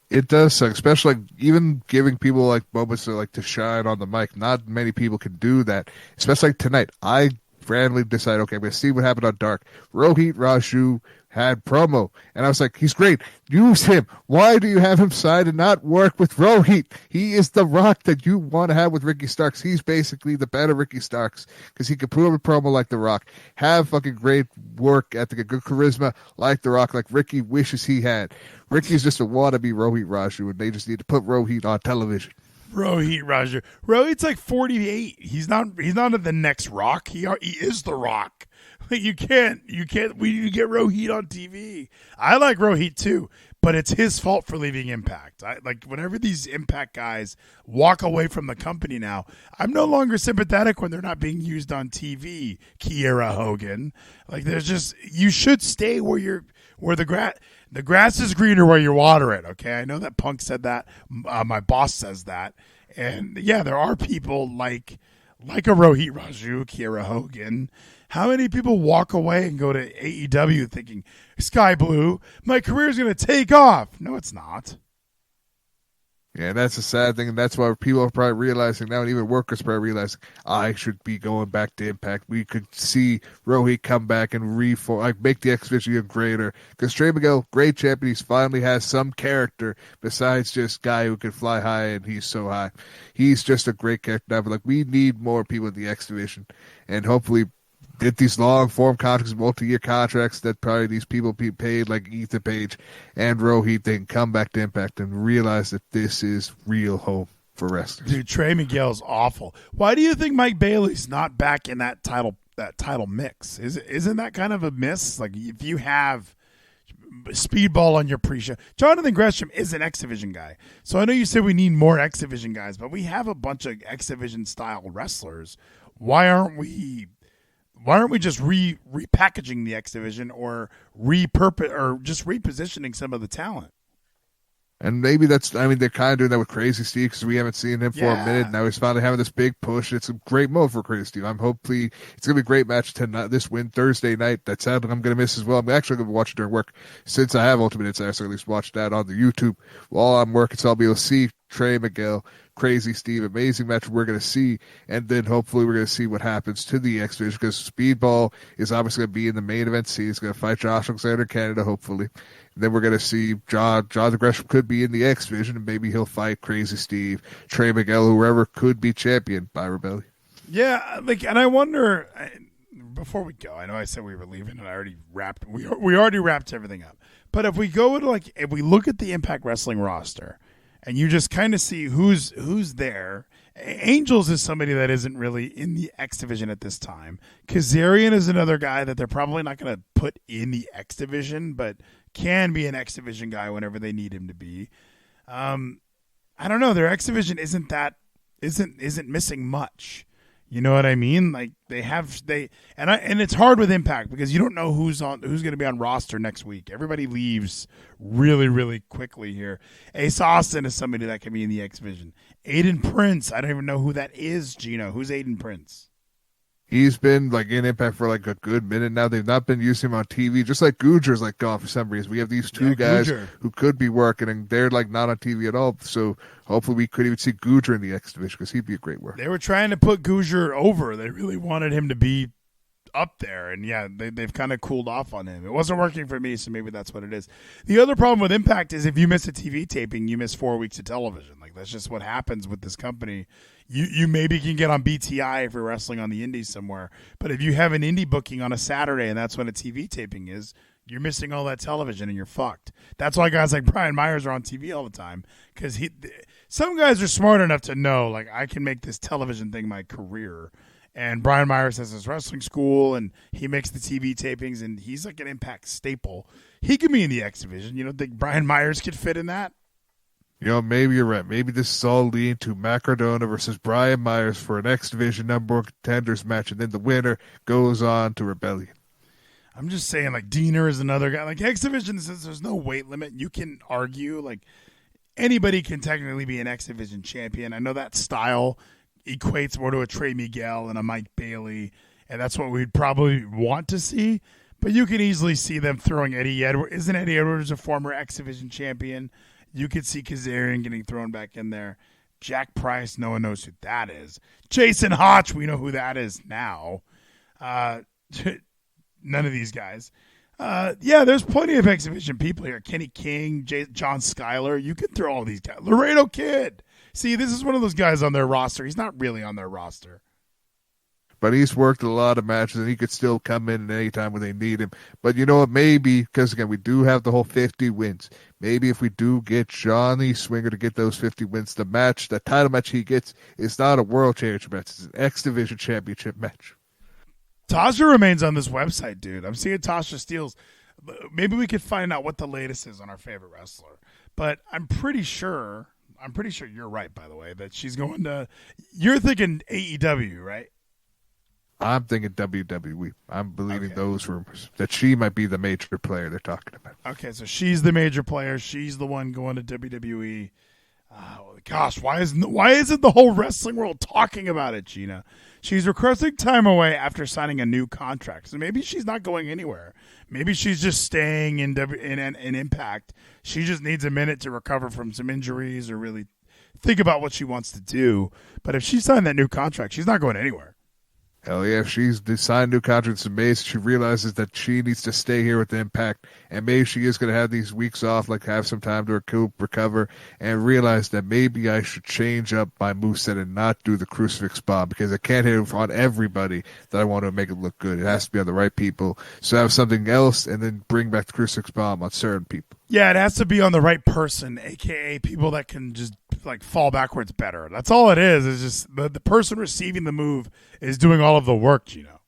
It does suck, especially even giving people moments to shine on the mic. Not many people can do that, especially tonight. I randomly decided, okay, I'm going to see what happened on Dark. Rohit Raju had promo, and I was like, he's great. Use him. Why do you have him sign and not work with Rohit? He is the Rock that you want to have with Ricky Starks. He's basically the better Ricky Starks because he can put up a promo like the Rock, have fucking great work ethic, a good charisma like the Rock, like Ricky wishes he had. Ricky's just a wannabe Rohit Raju, and they just need to put Rohit on television. Rohit Raju. Rohit's 48. He's not the next Rock. He is the Rock. You can't. We need to get Rohit on TV. I like Rohit too, but it's his fault for leaving Impact. Whenever these Impact guys walk away from the company now, I'm no longer sympathetic when they're not being used on TV. Kiera Hogan, you should stay where the grass is greener where you water it. Okay, I know that Punk said that. My boss says that, and yeah, there are people like a Rohit Raju, Kiera Hogan. How many people walk away and go to AEW thinking, Sky Blue, my career is going to take off? No, it's not. Yeah, that's a sad thing, and that's why people are probably realizing now, and even workers are probably realizing, I should be going back to Impact. We could see Rohit come back and reform, make the X Division even greater. Because Trey Miguel, great champion, he finally has some character besides just guy who can fly high, and he's so high. He's just a great character now, but we need more people in the X Division, and hopefully get these long-form contracts, multi-year contracts that probably these people be paid like Ethan Page and Rohit. They can come back to Impact and realize that this is real home for wrestlers. Dude, Trey Miguel's awful. Why do you think Mike Bailey's not back in that title mix? Isn't that kind of a miss? If you have speedball on your pre-show. Jonathan Gresham is an X Division guy. So I know you said we need more X Division guys, but we have a bunch of X Division style wrestlers. Why aren't we just repackaging the X Division or just repositioning some of the talent? And maybe they're kind of doing that with Crazy Steve because we haven't seen him for a minute. Now he's finally having this big push. It's a great move for Crazy Steve. Hopefully it's going to be a great match tonight, this win Thursday night. That sadly I'm going to miss as well. I'm actually going to watch it during work since I have Ultimate Insider, so at least watch that on the YouTube while I'm working. So I'll be able to see Trey Miguel, Crazy Steve, amazing match we're going to see. And then hopefully we're going to see what happens to the X Division because Speedball is obviously going to be in the main event. He's going to fight Josh Alexander Canada, hopefully. Then we're going to see John Gresham could be in the X Division, and maybe he'll fight Crazy Steve, Trey Miguel, whoever could be champion by Rebellion. Yeah, and I wonder, before we go, I know I said we were leaving, and I already wrapped. We already wrapped everything up. But if we go to if we look at the Impact Wrestling roster, and you just kind of see who's there. Angels is somebody that isn't really in the X Division at this time. Kazarian is another guy that they're probably not going to put in the X Division, but can be an X Division guy whenever they need him to be. I don't know. Their X Division isn't missing much. You know what I mean? Like and it's hard with Impact because you don't know who's going to be on roster next week. Everybody leaves really, really quickly here. Ace Austin is somebody that can be in the X Division. Aiden Prince, I don't even know who that is. Gino, who's Aiden Prince? He's been in Impact for a good minute now. They've not been using him on TV. Just like Gujar's gone for some reason. We have these two guys who could be working, and they're not on TV at all. So hopefully we could even see Gujar in the X Division because he'd be a great worker. They were trying to put Gujar over. They really wanted him to be up there, and they've kind of cooled off on him. It wasn't working for me, so maybe that's what it is. The other problem with Impact is if you miss a TV taping, you miss 4 weeks of television. That's just what happens with this company. You maybe can get on BTI if you're wrestling on the indies somewhere, but if you have an indie booking on a Saturday and that's when a TV taping is, you're missing all that television and you're fucked. That's why guys like Brian Myers are on TV all the time, because some guys are smart enough to know, I can make this television thing my career. And Brian Myers has his wrestling school, and he makes the TV tapings, and he's an Impact staple. He could be in the X Division. You don't think Brian Myers could fit in that? Maybe you're right. Maybe this is all leading to Matt Cardona versus Brian Myers for an X Division number 1 contenders match, and then the winner goes on to Rebellion. I'm just saying, Diener is another guy. X Division, since there's no weight limit, you can argue, anybody can technically be an X Division champion. I know that style equates more to a Trey Miguel and a Mike Bailey, and that's what we'd probably want to see. But you can easily see them throwing Eddie Edwards. Isn't Eddie Edwards a former X Division champion? You could see Kazarian getting thrown back in there. Jack Price, no one knows who that is. Jason Hotch, we know who that is now. None of these guys. There's plenty of X Division people here. Kenny King, John Schuyler. You could throw all these guys. Laredo Kid. See, this is one of those guys on their roster. He's not really on their roster. But he's worked a lot of matches, and he could still come in at any time when they need him. But you know what? Maybe, because, again, we do have the whole 50 wins. Maybe if we do get Johnny Swinger to get those 50 wins, the title match he gets is not a World Championship match. It's an X Division Championship match. Tasha remains on this website, dude. I'm seeing Tasha Steeles. Maybe we could find out what the latest is on our favorite wrestler. But I'm pretty sure you're right, by the way, that she's going to – you're thinking AEW, right? I'm thinking WWE. I'm believing those rumors that she might be the major player they're talking about. Okay, so she's the major player. She's the one going to WWE. Gosh, why isn't the whole wrestling world talking about it, Gina? She's requesting time away after signing a new contract. So maybe she's not going anywhere. Maybe she's just staying in Impact. She just needs a minute to recover from some injuries or really think about what she wants to do. But if she signed that new contract, she's not going anywhere. Hell yeah, if she's signed new contracts in May, she realizes that she needs to stay here with the Impact, and maybe she is going to have these weeks off, have some time to recoup, recover, and realize that maybe I should change up my moveset and not do the crucifix bomb, because I can't hit it on everybody that I want to make it look good. It has to be on the right people. So have something else, and then bring back the crucifix bomb on certain people. Yeah, it has to be on the right person, a.k.a. people that can just fall backwards better. That's all it is. It's just the person receiving the move is doing all of the work, Gino.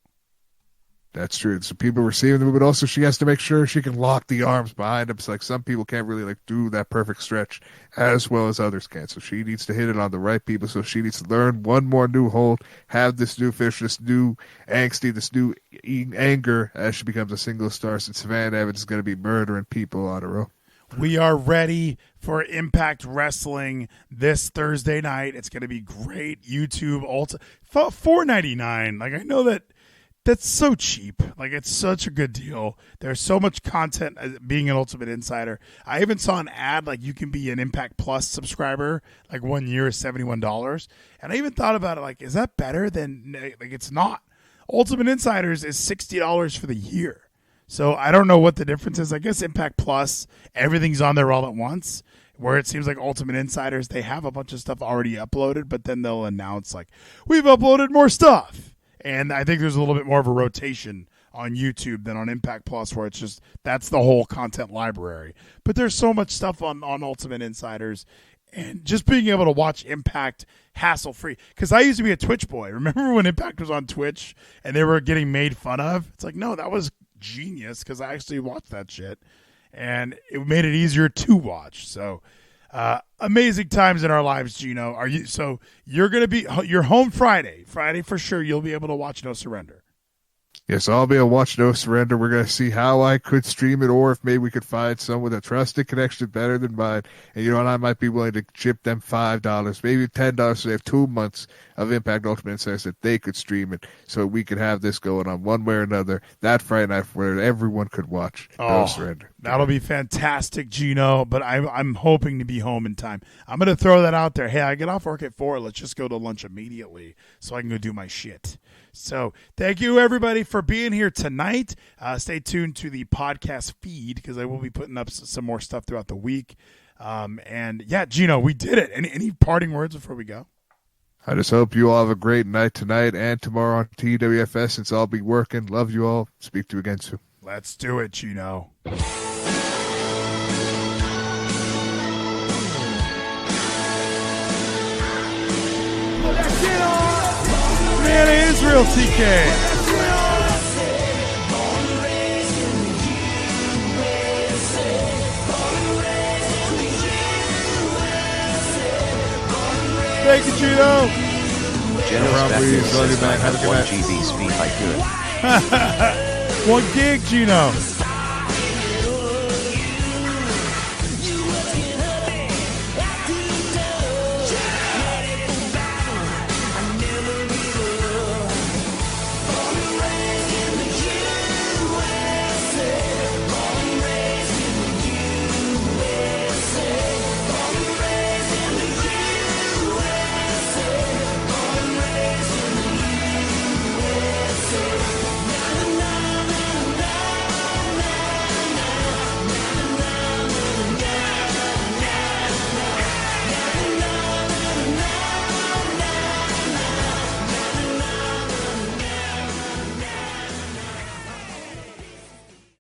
That's true. So people receiving them, but also she has to make sure she can lock the arms behind them. It's like some people can't really like do that perfect stretch as well as others can. So she needs to hit it on the right people. So she needs to learn one more new hold, have this new fish, this new angsty, this new anger as she becomes a single star. Since Savannah Evans is going to be murdering people on her own. We are ready for Impact Wrestling this Thursday night. It's going to be great. YouTube $4.99. Like, I know that's so cheap. Like, it's such a good deal. There's so much content as being an Ultimate Insider. I even saw an ad like you can be an Impact Plus subscriber. Like 1 year is $71. And I even thought about it. Like, is that better than? Like, it's not. Ultimate Insiders is $60 for the year. So I don't know what the difference is. I guess Impact Plus, everything's on there all at once. Where it seems like Ultimate Insiders, they have a bunch of stuff already uploaded, but then they'll announce like, we've uploaded more stuff. And I think there's a little bit more of a rotation on YouTube than on Impact Plus, where it's just that's the whole content library. But there's so much stuff on Ultimate Insiders, and just being able to watch Impact hassle-free. Because I used to be a Twitch boy. Remember when Impact was on Twitch and they were getting made fun of? It's like, no, that was genius because I actually watched that shit. And it made it easier to watch. So amazing times in our lives, Geno. You're going to be, you're home Friday for sure. You'll be able to watch No Surrender. Yes, I'll be able to watch No Surrender. We're going to see how I could stream it, or if maybe we could find someone with a trusted connection better than mine. And you know what? I might be willing to chip them $5, maybe $10, so they have 2 months of Impact Ultimate Insights that they could stream it, so we could have this going on one way or another that Friday night where everyone could watch No Surrender. That'll be fantastic, Geno. But I'm hoping to be home in time. I'm going to throw that out there. Hey, I get off work at 4. Let's just go to lunch immediately so I can go do my shit. So thank you, everybody, for being here tonight. Stay tuned to the podcast feed because I will be putting up some more stuff throughout the week. And, yeah, Geno, we did it. Any parting words before we go? I just hope you all have a great night tonight and tomorrow on TWFS, since I'll be working. Love you all. Speak to you again soon. Let's do it, Geno. Man of Israel, TK. Thank you, Geno. Geno's back in says I have 1 GB speed I could. 1 gig, Geno.